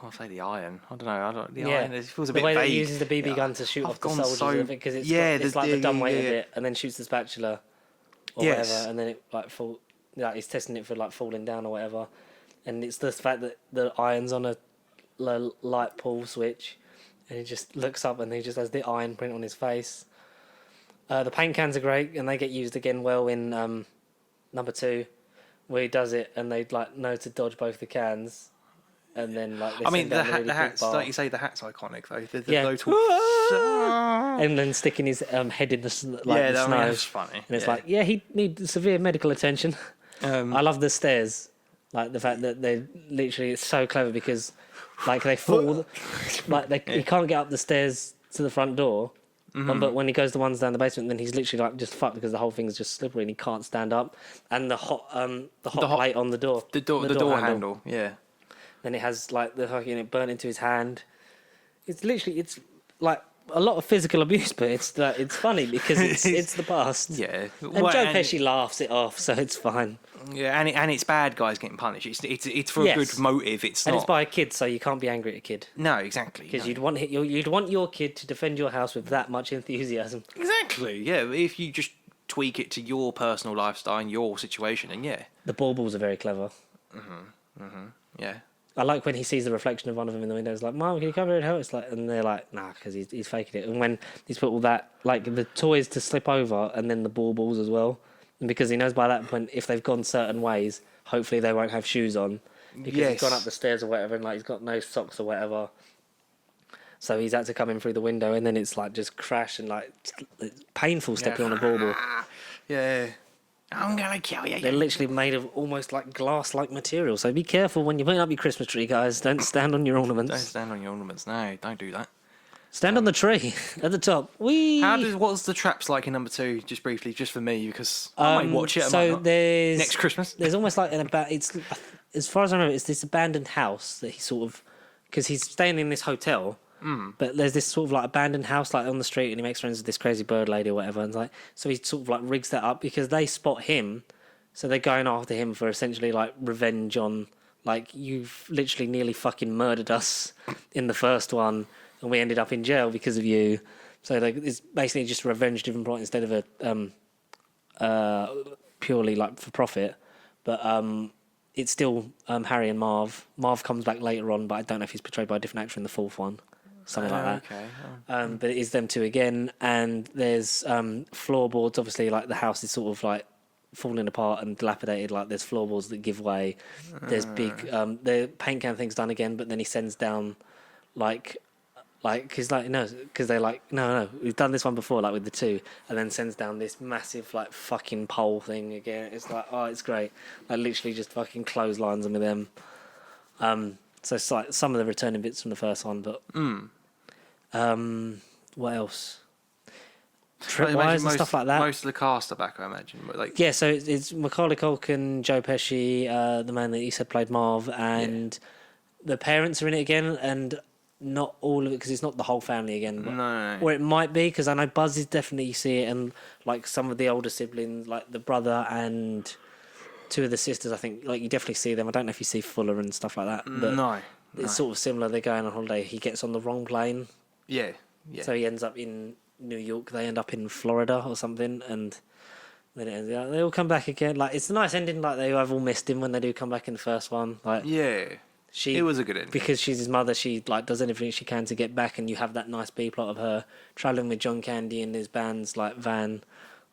I'll say the iron. I don't know. Iron. It feels a bit the way vague. that he uses the BB gun to shoot off the soldiers because it's like the dumb way of it, and then shoots the spatula or whatever, and then it like he's testing it for like falling down or whatever, and it's the fact that the iron's on a light pull switch, and he just looks up and he just has the iron print on his face. The paint cans are great, and they get used again well in number 2, where he does it and they like know to dodge both the cans. And then, like, the hats, like you say, the hat's iconic though. And then sticking his head in the snow. That's funny. And it's like, he needs severe medical attention. I love the stairs, like the fact that they literally, it's so clever because, like, they fall, he can't get up the stairs to the front door. But when he goes the ones down the basement, then he's literally like just fucked because the whole thing's just slippery and he can't stand up. And the hot plate on the door, the door handle, yeah. Then it has like the fucking it burnt into his hand. It's literally, it's like a lot of physical abuse, but it's funny because it's the past. Yeah. And Well, Joe Pesci laughs it off, so it's fine. Yeah, and it's bad guys getting punished. It's for a good motive. It's and not. it's by a kid, so you can't be angry at a kid. No, exactly. Because you'd want your kid to defend your house with that much enthusiasm. Exactly. Yeah. If you just tweak it to your personal lifestyle and your situation, and yeah. The baubles are very clever. Yeah. I like when he sees the reflection of one of them in the window. It's like, Mom, can you come here and help? It's like, and they're like, nah, because he's faking it. And when he's put all that, like the toys to slip over, and then the baubles as well. And because he knows by that point, if they've gone certain ways, hopefully they won't have shoes on. Because he's gone up the stairs or whatever, and like he's got no socks or whatever. So he's had to come in through the window, and then it's like just crash and like it's painful stepping on a bauble. Yeah. I'm gonna kill you. They're literally made of almost like glass-like material. So be careful when you're putting up your Christmas tree, guys. Don't stand on your ornaments. Don't stand on your ornaments. No, don't do that. Stand on the tree at the top. Whee! What's the traps like in number 2? Just briefly, just for me, because I might watch it. So there's next Christmas. There's almost like it's as far as I remember, it's this abandoned house that he sort of because he's staying in this hotel. But there's this sort of like abandoned house like on the street, and he makes friends with this crazy bird lady or whatever. And like, so he sort of like rigs that up because they spot him, so they're going after him for essentially like revenge on like you've literally nearly fucking murdered us in the first one, and we ended up in jail because of you. So like, it's basically just a revenge-driven plot instead of a purely like for profit. But it's still Harry and Marv. Marv comes back later on, but I don't know if he's portrayed by a different actor in the fourth one. Something like that. Okay. But it is them two again, and there's floorboards. Obviously, like the house is sort of like falling apart and dilapidated. Like there's floorboards that give way. There's big. The paint can thing's done again, but then he sends down like because like no, because they're like no, we've done this one before, like with the two, and then sends down this massive like fucking pole thing again. It's like it's great. Like literally just fucking clotheslines them with them. So it's like some of the returning bits from the first one, but what else? Tripwires and stuff like that. Most of the cast are back, I imagine. But like, yeah, so it's Macaulay Culkin, Joe Pesci, the man that you said played Marv, and the parents are in it again, and not all of it because it's not the whole family again. But, no. Or it might be because I know Buzz is definitely you see it, and like some of the older siblings, like the brother and two of the sisters, I think like you definitely see them. I don't know if you see Fuller and stuff like that. But no. It's sort of similar. They're going on holiday. He gets on the wrong plane. Yeah. So he ends up in New York. They end up in Florida or something, and then it ends, they all come back again. Like it's a nice ending. Like they have all missed him when they do come back in the first one. Like it was a good ending because she's his mother. She like does anything she can to get back, and you have that nice B plot of her traveling with John Candy in his band's like van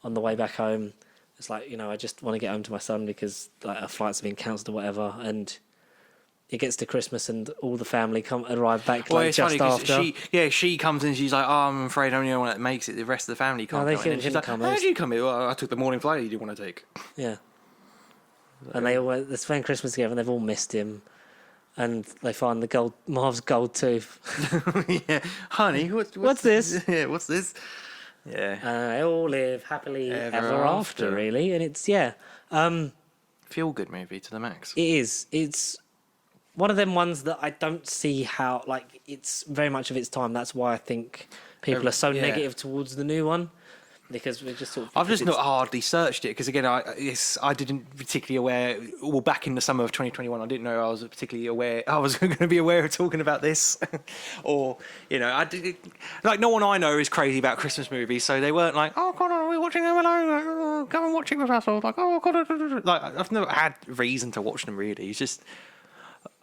on the way back home. It's like I just want to get home to my son because like our flights have been cancelled or whatever, and it gets to Christmas and all the family arrive back like just after. She comes in. She's like, I'm afraid I'm the only one that makes it. The rest of the family can't come in. She's like, how did you come in? Well, I took the morning flight you didn't want to take. Yeah. And they spend Christmas together and they've all missed him. And they find Marv's gold tooth. Yeah. Honey, what's this? Yeah, what's this? Yeah. And they all live happily ever after, really. And it's, feel good movie to the max. It is. It's one of them ones that I don't see how, like, it's very much of its time. That's why I think people are so negative towards the new one. Because we're just sort of... I've just not hardly searched it, because again, I didn't particularly aware... Well, back in the summer of 2021, I didn't know I was particularly aware... I was going to be aware of talking about this. Or, I did... Like, no one I know is crazy about Christmas movies, so they weren't like, oh, God, are we watching them alone? Come and watch it with us. I was like, oh, God... Like, I've never had reason to watch them, really. It's just...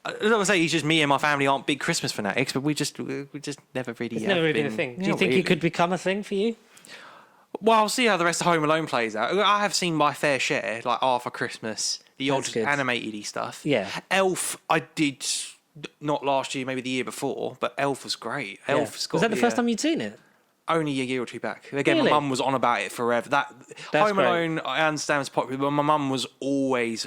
I don't want to say it's just me and my family aren't big Christmas fanatics, but we just never really... It's never really been a thing. Do you think it could become a thing for you? Well, I'll see how the rest of Home Alone plays out. I have seen my fair share, like Arthur Christmas, the odd animated-y stuff. Yeah. Elf, I did not last year, maybe the year before, but Elf was great. Elf's got Was that the first time you'd seen it? Only a year or two back. Again, Really? my mum was on about it forever. That's Home Alone, I understand, was popular, but my mum was always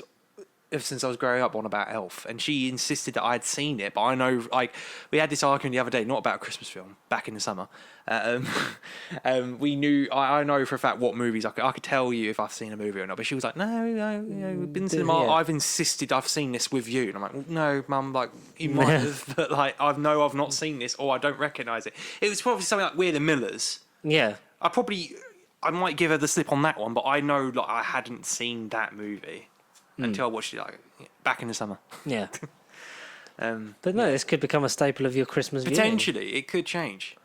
ever since I was growing up on about Elf, and she insisted that I'd seen it. But I know, like, we had this argument the other day, not about a Christmas film, back in the summer. We knew, I know for a fact what movies I could tell you if I've seen a movie or not. But she was like, no, we've been to the cinema. Yeah. I've insisted I've seen this with you, and I'm like, well, no, Mum, like you might have, but like I've not seen this, or I don't recognise it. It was probably something like We're the Millers. Yeah. I might give her the slip on that one, but I know like I hadn't seen that movie until I watched it like back in the summer. Yeah. But no, this could become a staple of your Christmas viewing. Potentially, it could change.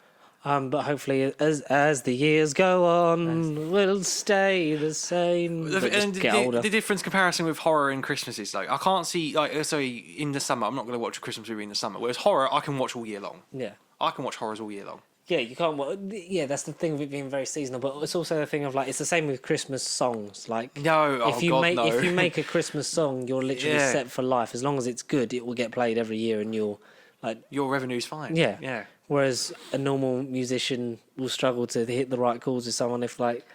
But hopefully, as the years go on, we'll stay the same. But just get older. The difference comparison with horror and Christmas is like I can't see like in the summer I'm not going to watch a Christmas movie in the summer. Whereas horror I can watch all year long. Yeah. I can watch horrors all year long. Yeah, you can't. Yeah, that's the thing with it being very seasonal. But it's also the thing of like it's the same with Christmas songs. Like if you make a Christmas song, you're literally set for life. As long as it's good, it will get played every year, and you'll like your revenue's fine. Yeah, yeah. Whereas a normal musician will struggle to hit the right chords with someone if like.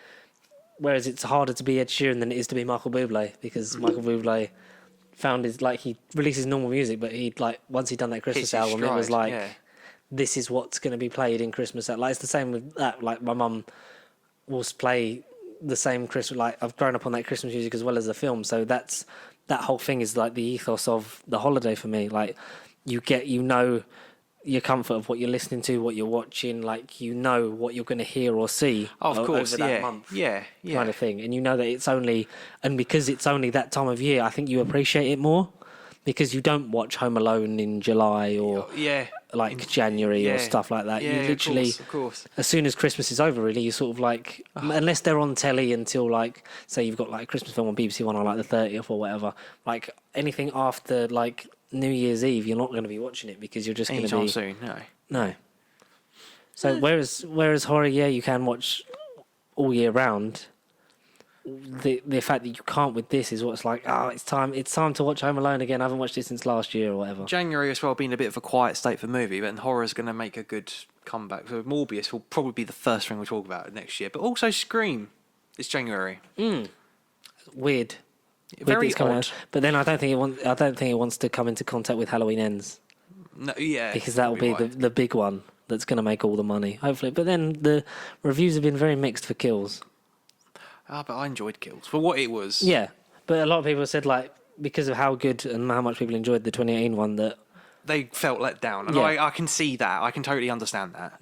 Whereas it's harder to be Ed Sheeran than it is to be Michael Bublé because Michael Bublé found his like he releases normal music, but he like once he'd done that Christmas album, it was like. Yeah. This is what's going to be played in Christmas. Like it's the same with that. Like my mum will play the same Christmas. Like I've grown up on that Christmas music as well as the film. So that whole thing is like the ethos of the holiday for me. Like you know your comfort of what you're listening to, what you're watching. Like you know what you're going to hear or see. Oh, of course, over that month. Yeah, kind of thing. And you know that it's only because it's only that time of year. I think you appreciate it more. Because you don't watch Home Alone in July or like January or stuff like that. Yeah, you literally, of course. As soon as Christmas is over, really, you sort of like, unless they're on telly until like, say you've got like a Christmas film on BBC One on like the 30th or whatever, like anything after like New Year's Eve, you're not going to be watching it because you're just going to be... soon, No. So whereas horror, you can watch all year round. The fact that you can't with this is what's like, it's time to watch Home Alone again. I haven't watched it since last year or whatever. January as well being a bit of a quiet state for movie, but horror's going to make a good comeback. So Morbius will probably be the first thing we talk about next year, but also Scream. It's January. Weird. Very odd. But then I don't think it wants to come into contact with Halloween Ends. No, yeah. Because that will be the big one that's going to make all the money, hopefully. But then the reviews have been very mixed for Kills. But I enjoyed Kills for what it was. Yeah, but a lot of people said like because of how good and how much people enjoyed the 2018 one that they felt let down, and I can see that. I can totally understand that.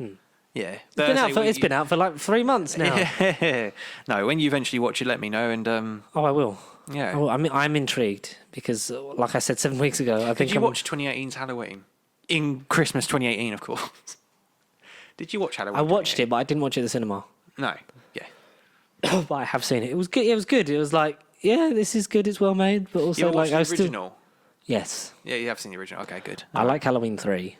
Yeah, it's been out for like 3 months now. Yeah. No, when you eventually watch it, let me know. And I will. Yeah. Oh, I mean, I'm intrigued because, like I said 7 weeks ago, Did you watch 2018's Halloween in Christmas 2018? Of course. Did you watch Halloween? I watched it, but I didn't watch it at the cinema. No. Yeah. But I have seen it. It was good. It was good. It was like, this is good. It's well made, but also like the original. Yes. Yeah, you have seen the original. Okay, good. I like Halloween 3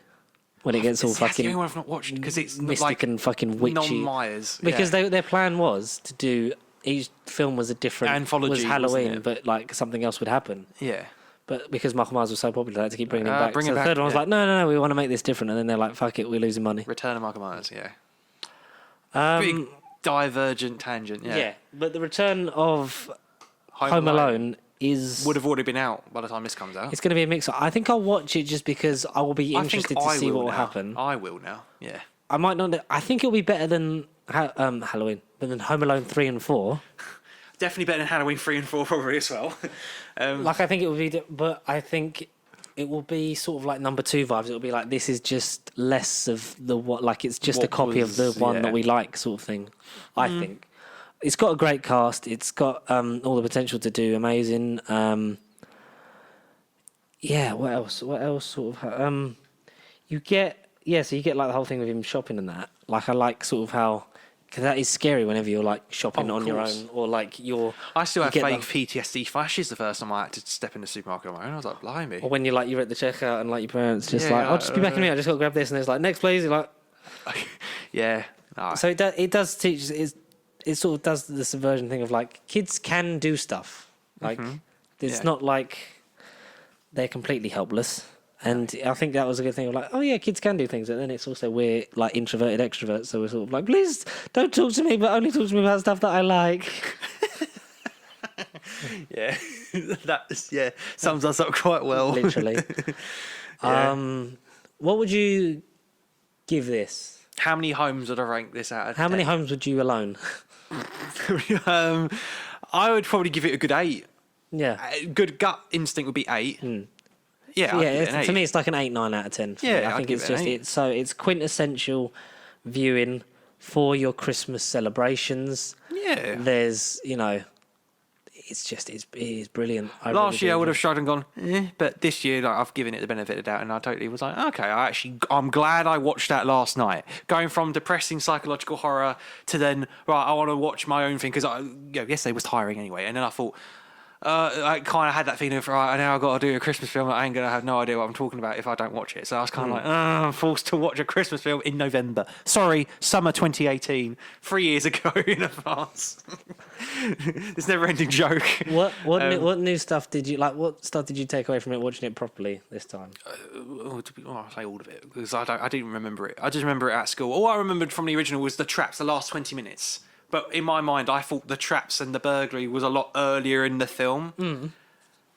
when it gets all fucking. That's the only one I've not watched because it's mystic like and fucking witchy. Non-Myers. Because their plan was to do each film was a different anthology. Was Halloween, but like something else would happen. Yeah. But because Michael Myers was so popular, they had to keep bringing him back. Bring so it the back, third one was like, no, we want to make this different, and then they're like, fuck it, we're losing money. Return of Michael Myers. Yeah. Big divergent tangent. Yeah. Yeah, but the return of Home Alone would have already been out by the time this comes out. It's going to be a mix. I think I'll watch it just because I will be interested to see what will happen. I will now. Yeah. I might not. I think it'll be better than Halloween, but than Home Alone 3 and 4. Definitely better than Halloween 3 and 4 probably as well. I think it will be, but I think it will be sort of like number 2 vibes. It'll be like this is just less of the it's just a copy of the one that we like sort of thing. I think it's got a great cast. It's got all the potential to do amazing. What else? What else sort of? You get so you get like the whole thing with him shopping and that. Like I like sort of how. Because that is scary whenever you're like shopping on your own or like you're. I still have fake PTSD flashes the first time I had to step in the supermarket on my own. I was like, blimey. Or when you're at the checkout and like your parents just I'll just be back in a minute. I just got to grab this and it's like next please. You're like. Yeah. No. So it does teach. It sort of does the subversion thing of like kids can do stuff. Like it's not like they're completely helpless. And I think that was a good thing of like, kids can do things. And then it's also we're like introverted extroverts. So we're sort of like, please don't talk to me, but only talk to me about stuff that I like. Yeah. That's sums us up quite well. literally. What would you give this? How many homes would I rank this out of How many 10? homes would you alone? I would probably give it a good 8. Yeah. Good gut instinct would be 8. Yeah, I'd Yeah, give it an for 8. me, it's like an 8, 9 out of 10. For Yeah, me. I I'd think give it's it an just 8. it's quintessential viewing for your Christmas celebrations. Yeah. There's, it is brilliant. Last year I would have have. shrugged and gone, but this year like, I've given it the benefit of the doubt, and I totally was like, okay, I'm glad I watched that last night. Going from depressing psychological horror to then, right, I want to watch my own thing because yesterday was tiring anyway, and then I thought. I kind of had that feeling of, right, now I've got to do a Christmas film. I ain't going to have no idea what I'm talking about if I don't watch it. So I was kind of like, I'm forced to watch a Christmas film in November. Sorry, summer 2018, 3 years ago in advance. This never-ending joke. What new stuff did you like? What stuff did you take away from it watching it properly this time? I'll say all of it because I didn't remember it. I just remember it at school. All I remembered from the original was the traps, the last 20 minutes. But in my mind, I thought the traps and the burglary was a lot earlier in the film.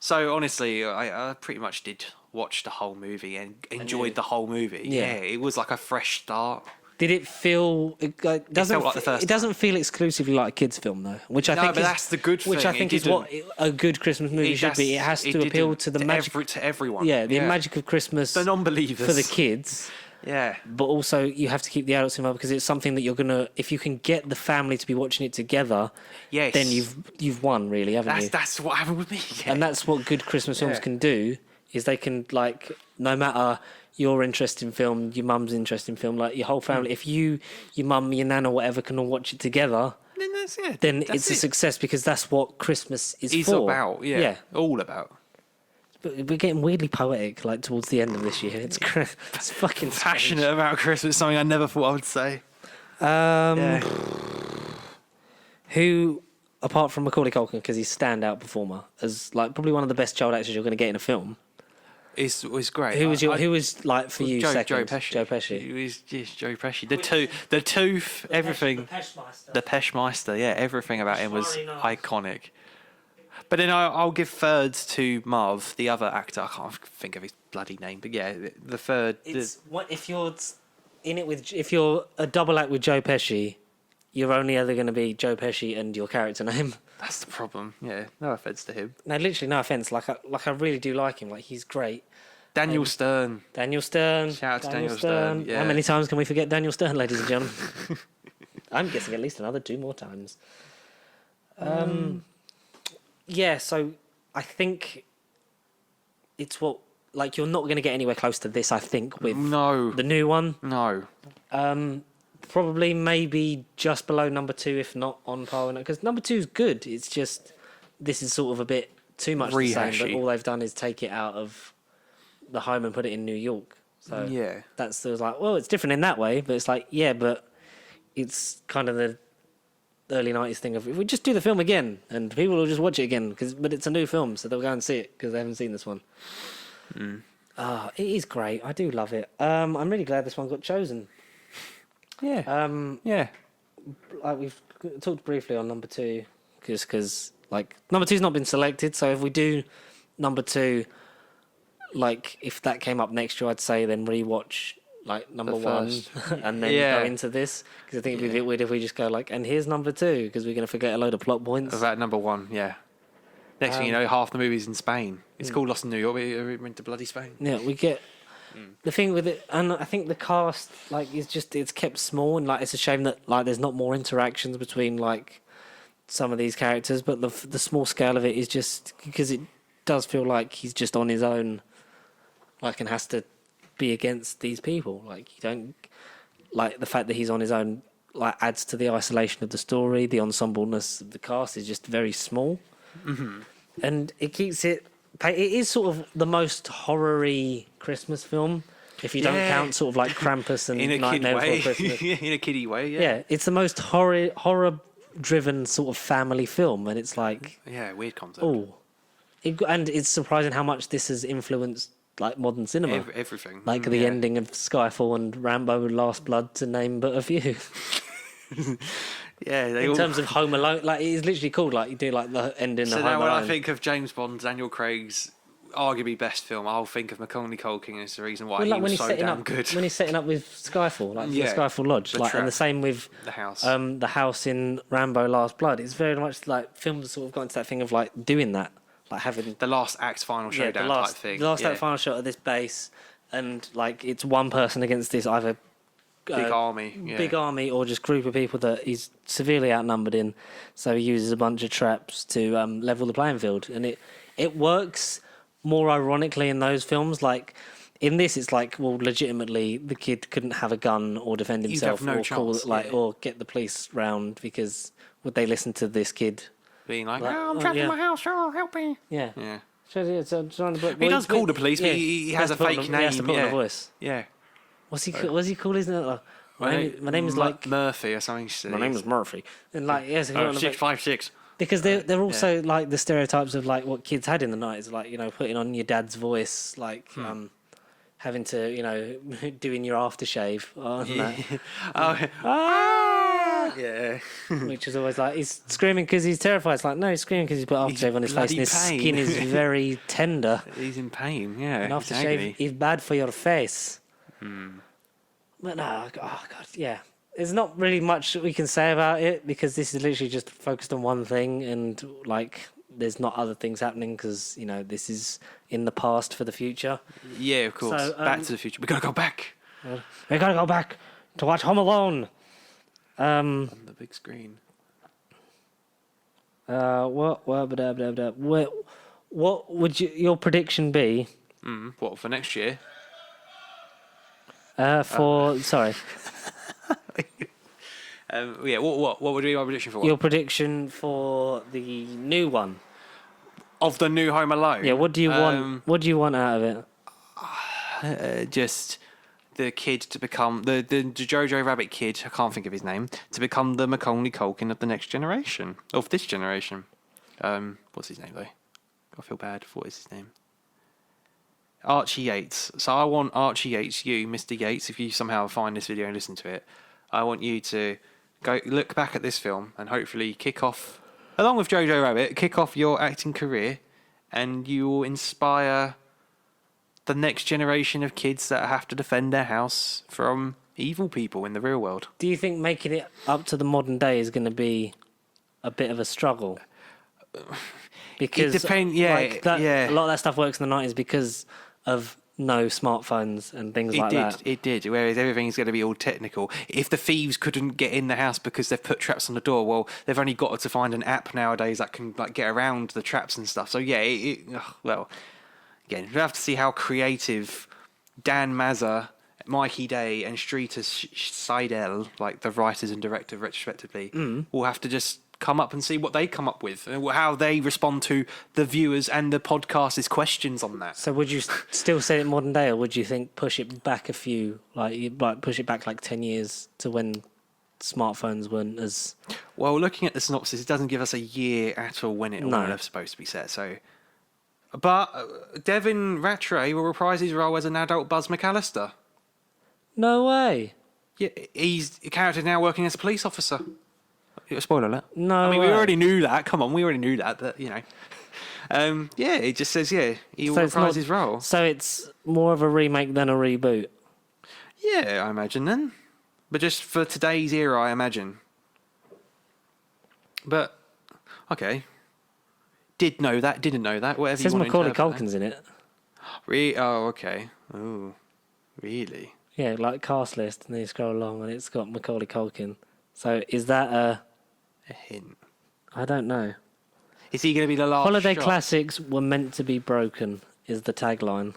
So honestly, I pretty much did watch the whole movie and enjoyed the whole movie. Yeah. It was like a fresh start. Did it feel? It doesn't. felt like the first It doesn't feel exclusively like a kids' film though, which I think but that's the good Which I thing. think It is what a good Christmas movie should be. It has to appeal to the magic, to everyone. yeah, the magic of Christmas The non-believers. for the kids. Yeah. But also, you have to keep the adults involved because it's something that you're gonna. If you can get the family to be watching it together, Yes. then you've won, really, haven't you? That's what happened with me. Yeah. And that's what good Christmas films Yeah. can do. Is they can like no matter your interest in film, your mum's interest in film, like your whole family. If your mum, your nan, or whatever can all watch it together, then it's a success because that's what Christmas is It's for. about, yeah. All about. But we're getting weirdly poetic, like towards the end of this year. It's it's fucking strange. Passionate about Christmas, something I never thought I would say. Who, apart from Macaulay Culkin, because he's standout performer, as like probably one of the best child actors you're going to get in a film. It's great. Who was like for you Joe second? Pesci. Joe Pesci. It was just Joe Pesci. The tooth, everything. The Peshmeister, yeah, everything about him was Sorry, no. iconic. But then I'll give third to Marv, the other actor. I can't think of his bloody name, but yeah, the third. It's what if you're in it with if you're a double act with Joe Pesci, you're only ever going to be Joe Pesci and your character name. That's the problem. Yeah, no offense to him. No, literally, no offense. Like I really do like him. Like he's great. Daniel Stern. Daniel Stern. Shout out to Daniel Stern, yeah. How many times can we forget Daniel Stern, ladies and gentlemen? I'm guessing at least another 2 more times. Yeah, so I think it's what like you're not going to get anywhere close to this. I think with the new one. No. Probably maybe just below number 2, if not on par with it. Because number 2 is good. It's just this is sort of a bit too much the same. But all they've done is take it out of the home and put it in New York. So Yeah. that's like, well, it's different in that way, but it's like, yeah, but it's kind of the early 90s thing of if we just do the film again and people will just watch it again but it's a new film, so they'll go and see it because they haven't seen this one. It is great. I do love it. I'm really glad this one got chosen. Yeah. Yeah. Like we've talked briefly on number 2 because like number 2's not been selected, so if we do number 2, like if that came up next year, I'd say then rewatch like number 1 and then go into this because I think it'd be a bit weird if we just go like and here's number 2 because we're going to forget a load of plot points. About number 1, yeah. Next thing you know, half the movie's in Spain. It's called Lost in New York. We went to bloody Spain. Yeah, we get the thing with it, and I think the cast like is just it's kept small, and like it's a shame that like there's not more interactions between like some of these characters, but the small scale of it is just because it does feel like he's just on his own, like and has to be against these people. Like you don't like the fact that he's on his own like adds to the isolation of the story. The ensembleness of the cast is just very small, and it keeps it. It is sort of the most horror-y Christmas film, if you don't count sort of like Krampus and in a Nightmare kid way. Before Christmas. In a kiddie way, yeah. Yeah, it's the most horror-driven sort of family film, and it's like, Yeah, weird concept. and it's surprising how much this has influenced like modern cinema. Everything. Like the ending of Skyfall and Rambo: Last Blood, to name but a few. Yeah, they In all. terms of Home Alone, like it's literally called like you do like the ending So of now Home when Alone. I think of James Bond, Daniel Craig's arguably best film, I'll think of Macaulay Culkin as the reason why Well, like he when was he's so setting damn up good. when he's setting up with Skyfall, like Yeah, the Skyfall Lodge, the like and the trap. same with The house. the house in Rambo: Last Blood. It's very much like films sort of got into that thing of like doing that, like having The last act final showdown type thing. the last yeah. that final shot of this base, and like it's one person against this either Big army. Yeah. big army or just group of people that he's severely outnumbered in. So he uses a bunch of traps to level the playing field, and it works more ironically in those films. Like in this, it's like, well, legitimately, the kid couldn't have a gun or defend You'd himself have no or call chance, like yeah. or get the police round because would they listen to this kid? Being like, Like, oh, I'm trapped yeah. in my house. Oh, help me. Yeah. Yeah. He does call the police, but he has a fake He has to name, put on a yeah. voice. Yeah. What's he called? Isn't it? Like, my name is like Murphy or something. my name is Murphy, and like yes, he put on a 656. because they're also like the stereotypes of like what kids had in the 90s, like putting on your dad's voice, like having to doing your aftershave on that, Yeah. which is always like he's screaming because he's terrified. It's like no, he's screaming because he's put aftershave on his face, and his bloody pain. skin is very tender. He's in pain. Yeah. And aftershave exactly. is bad for your face. But no, oh god, yeah. There's not really much we can say about it because this is literally just focused on one thing, and like there's not other things happening because this is in the past for the future. Yeah, of course. So, Back to the Future. We gotta go back We gotta go back to watch Home Alone. on the big screen. What would your prediction be? What for next year? Sorry, Yeah. What would be my prediction for? your prediction for the new one? Of the new Home Alone. Yeah, what do you want? What do you want out of it? Just the kid to become the Jojo Rabbit kid. I can't think of his name. To become the Macaulay Culkin of the next generation, of this generation. What's his name though? I feel bad. What is his name? Archie Yates. So I want Archie Yates, you, Mr. Yates, if you somehow find this video and listen to it, I want you to go look back at this film and hopefully kick off, along with Jojo Rabbit, kick off your acting career, and you will inspire the next generation of kids that have to defend their house from evil people in the real world. Do you think making it up to the modern day is going to be a bit of a struggle? Because It depends. Yeah, a lot of that stuff works in the 90s because of no smartphones and things like that. It did. Whereas everything's going to be all technical. If the thieves couldn't get in the house because they've put traps on the door, well, they've only got to find an app nowadays that can like get around the traps and stuff. So yeah, well, again, we have to see how creative Dan Mazza, Mikey Day, and Streeter Seidel, like the writers and director respectively, will have to just come up and see what they come up with and how they respond to the viewers and the podcast's questions on that. So would you still say it modern day, or would you think push it back a few, like push it back like 10 years to when smartphones weren't as... Well, looking at the synopsis, it doesn't give us a year at all when it all was supposed to be set. So, but Devin Rattray will reprise his role as an adult Buzz McAllister. No way. Yeah, he's a character now working as a police officer. Spoiler alert. No I mean, way. we already knew that. Come on, we already knew that. But yeah, it just says he will So it's reprise not- his role. So it's more of a remake than a reboot. Yeah, I imagine then. But just for today's era, I imagine. But okay, did know that, didn't know that. Whatever It says you want to Macaulay interpret Culkin's in it. Oh, okay. Oh, really? Yeah, like cast list, and then you scroll along, and it's got Macaulay Culkin. So is that a... A hint. I don't know. Is he going to be the last Holiday shot? classics were meant to be broken, is the tagline.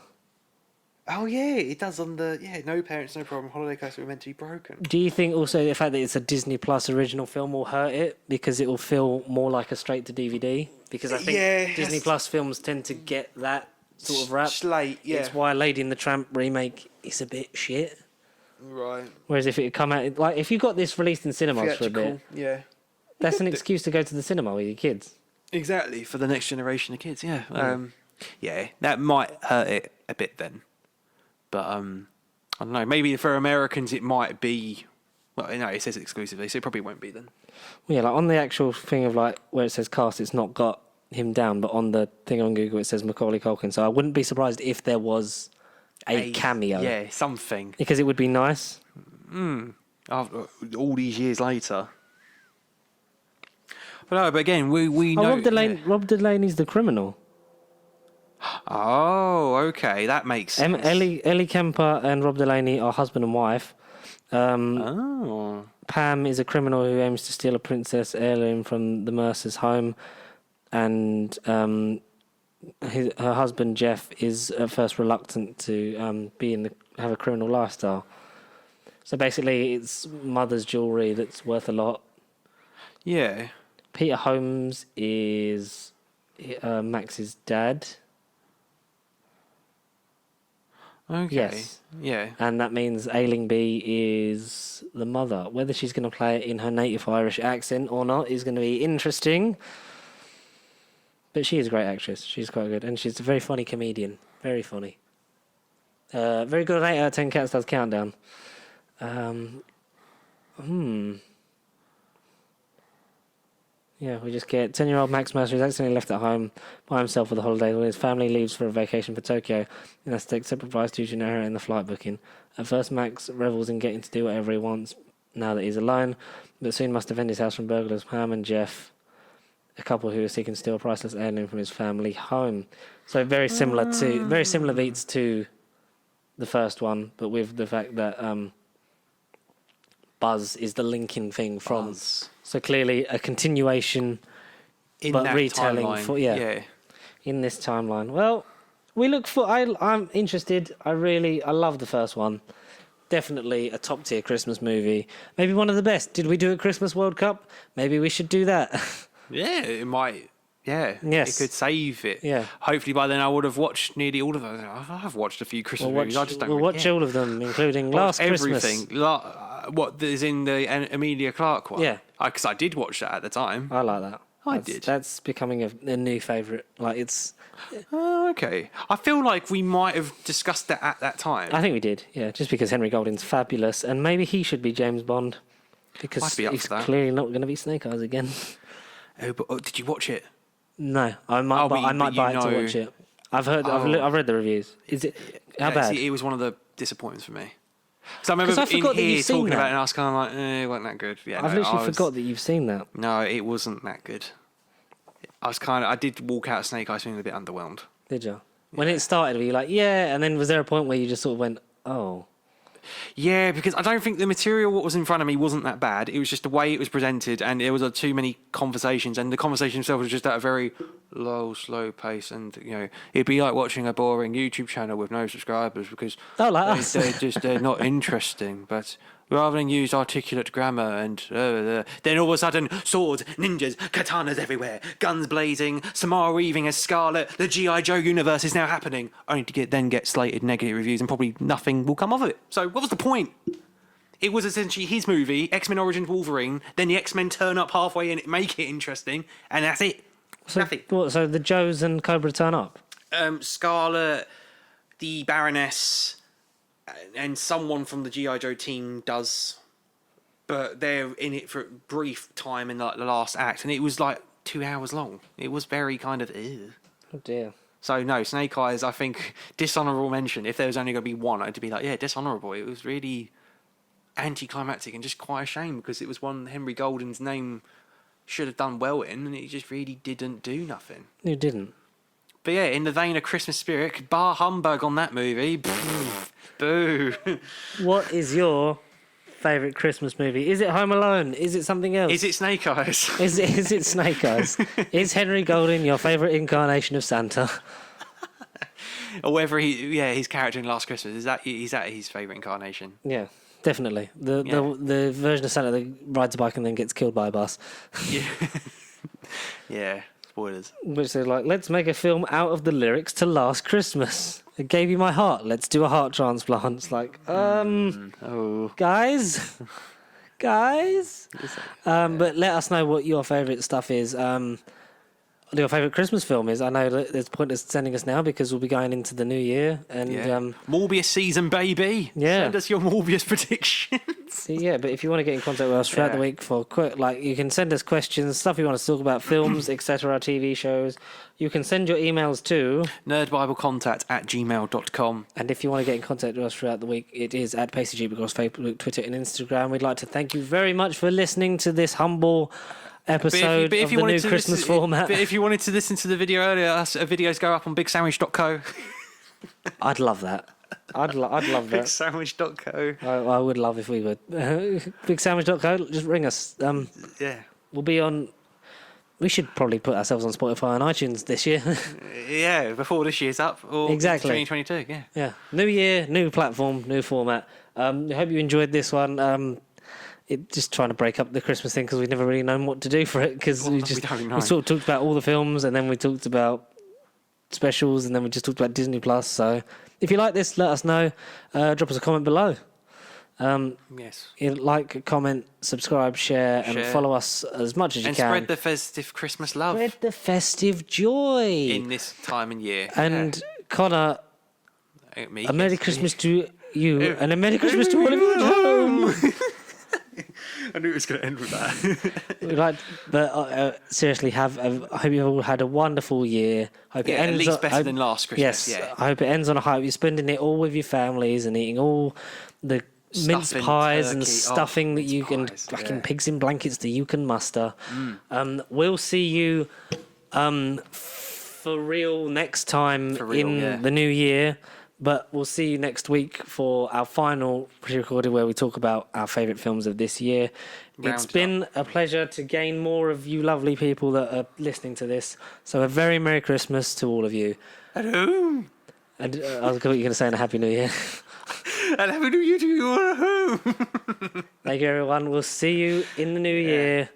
Oh yeah, it does on the no parents, no problem. Holiday classics were meant to be broken. Do you think also the fact that it's a Disney Plus original film will hurt it because it will feel more like a straight to DVD? Because I think Disney Plus films tend to get that sort of rap. Slate, yeah. It's why Lady and the Tramp remake is a bit shit. Right. Whereas if it had come out, like if you got this released in cinemas for a bit, Yeah. that's an excuse to go to the cinema with your kids. Exactly, for the next generation of kids, yeah. Yeah, that might hurt it a bit then. But I don't know, maybe for Americans it might be Well, no, it says exclusively, so it probably won't be then. Well, yeah, like on the actual thing of like where it says cast, it's not got him down, but on the thing on Google it says Macaulay Culkin. So I wouldn't be surprised if there was a cameo. Yeah, something. Because it would be nice. After all these years later. But no, but again, we know... Rob Delaney's the criminal. Oh, okay, that makes sense. Ellie Kemper and Rob Delaney are husband and wife. Pam is a criminal who aims to steal a princess heirloom from the Mercer's home, and her husband Jeff is at first reluctant to have a criminal lifestyle. So basically, it's mother's jewelry that's worth a lot. Yeah. Peter Holmes is Max's dad. Okay. Yes. Yeah. And that means Ailing B is the mother. Whether she's going to play it in her native Irish accent or not is going to be interesting. But she is a great actress. She's quite good. And she's a very funny comedian. Very funny. Very good at 8 out of 10 Cats Does Countdown. Yeah, we just get 10-year-old Max Mercer is accidentally left at home by himself for the holidays when his family leaves for a vacation for Tokyo and has to take separate flights due to an error in the flight booking. At first, Max revels in getting to do whatever he wants now that he's alone, but soon must defend his house from burglars. Pam and Jeff, a couple who are seeking to steal a priceless heirloom from his family home. So very similar beats to the first one, but with the fact that Buzz is the linking thing from... Buzz. So clearly a continuation, In but that retelling timeline. in this timeline. Well, I'm interested. I love the first one. Definitely a top tier Christmas movie. Maybe one of the best. Did we do a Christmas World Cup? Maybe we should do that. Yeah, it might. Yeah, Yes. it could save it. Yeah. Hopefully by then I would have watched nearly all of those. I've watched a few Christmas movies. I just don't we'll really watch care. all of them, including Watch Last Christmas. everything. What is in the Emilia Clarke one? Yeah. Because I did watch that at the time. I like that. I did. That's becoming a new favourite. Like it's. Oh, okay. I feel like we might have discussed that at that time. I think we did. Yeah, just because Henry Golding's fabulous, and maybe he should be James Bond, because I'd be up he's for that. clearly not going to be Snake Eyes again. Did you watch it? No, I might. but I might you buy it to know- watch it. I've heard. I've read the reviews. Is it how bad? See, it was one of the disappointments for me. So I remember 'Cause I in forgot that here you've seen talking that. about it, and I was kind of like, it wasn't that good. Yeah, I've literally forgot that you've seen that. No, it wasn't that good. I did walk out of Snake Eyes feeling a bit underwhelmed. Did you? When it started, were you like, yeah? And then was there a point where you just sort of went, oh, Yeah, because I don't think the material what was in front of me wasn't that bad. It was just the way it was presented, and there was too many conversations, and the conversation itself was just at a very low, slow pace, and it'd be like watching a boring YouTube channel with no subscribers because they're not interesting. But rather than use articulate grammar and then all of a sudden swords, ninjas, katanas everywhere, guns blazing, Samara Weaving as Scarlet, the G.I. Joe universe is now happening, only to get slated negative reviews and probably nothing will come of it. So what was the point? It was essentially his movie, X-Men Origins Wolverine, then the X-Men turn up halfway and make it interesting, and that's it. Nothing. So the Joes and Cobra turn up? Scarlet, the Baroness, and someone from the G.I. Joe team does, but they're in it for a brief time in like the last act, and it was like 2 hours long. It was very kind of ew. Oh dear. So no, Snake Eyes, I think, dishonourable mention. If there was only going to be one, I'd be like, yeah, dishonourable. It was really anticlimactic and just quite a shame because it was one Henry Golding's name should have done well in, and it just really didn't do nothing. You didn't. But yeah, in the vein of Christmas spirit, bar humbug on that movie. Boo. What is your favourite Christmas movie? Is it Home Alone? Is it something else? Is it Snake Eyes? Is it Snake Eyes? Is Henry Golding your favourite incarnation of Santa? Or whether his character in Last Christmas, is that his favourite incarnation? Yeah, definitely. The version of Santa that rides a bike and then gets killed by a bus. Yeah. Yeah. Spoilers. Which they're like, let's make a film out of the lyrics to Last Christmas. I gave you my heart. Let's do a heart transplant. It's like, guys. But let us know what your favourite stuff is. your favourite Christmas film is. I know that there's pointless sending us now because we'll be going into the new year. And Morbius season, baby. Yeah. Send us your Morbius predictions. yeah, but if you want to get in contact with us throughout the week for you can send us questions, stuff you want us to talk about, films, etc., TV shows. You can send your emails to nerdbiblecontact@gmail.com. And if you want to get in contact with us throughout the week, it is at PastyG across Facebook, Twitter, and Instagram. We'd like to thank you very much for listening to this humble episode of the new Christmas format. But if you wanted to listen to the video earlier, videos go up on bigsandwich.co. I'd love that. I'd love that. Bigsandwich.co. I would love if we would. Bigsandwich.co, just ring us. Yeah. We'll be on... We should probably put ourselves on Spotify and iTunes this year. Yeah, before this year's up. Or exactly. 2022, yeah. Yeah. New year, new platform, new format. I hope you enjoyed this one. Just trying to break up the Christmas thing because we've never really known what to do for it because we sort of talked about all the films and then we talked about specials and then we just talked about Disney Plus. So if you like this, let us know. Drop us a comment below. Yes. Like, comment, subscribe, share, and follow us as much as you can. And spread the festive Christmas love. Spread the festive joy. In this time and year. And Connor, a Merry Christmas to you and a Merry Christmas to all of you at home. I knew it was going to end with that. Seriously, I hope you all had a wonderful year. Hope it ends at least better than last Christmas. Yes, I hope it ends on a high. You're spending it all with your families and eating all the mince pies and stuffing that you can, fucking pigs in blankets that you can muster. We'll see you for real next time the new year. But we'll see you next week for our final pre-recorded where we talk about our favourite films of this year. It's been a pleasure to gain more of you lovely people that are listening to this. So a very Merry Christmas to all of you. At home. And I was going to say and a Happy New Year. And Happy New Year to you all at home. Thank you, everyone. We'll see you in the new year.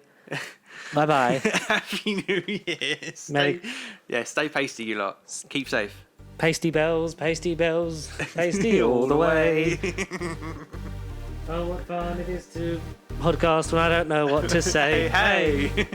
Bye-bye. Happy New Year. Stay pasty, you lot. Keep safe. Pasty bells, pasty all the way. Oh, what fun it is to podcast when I don't know what to say. Hey.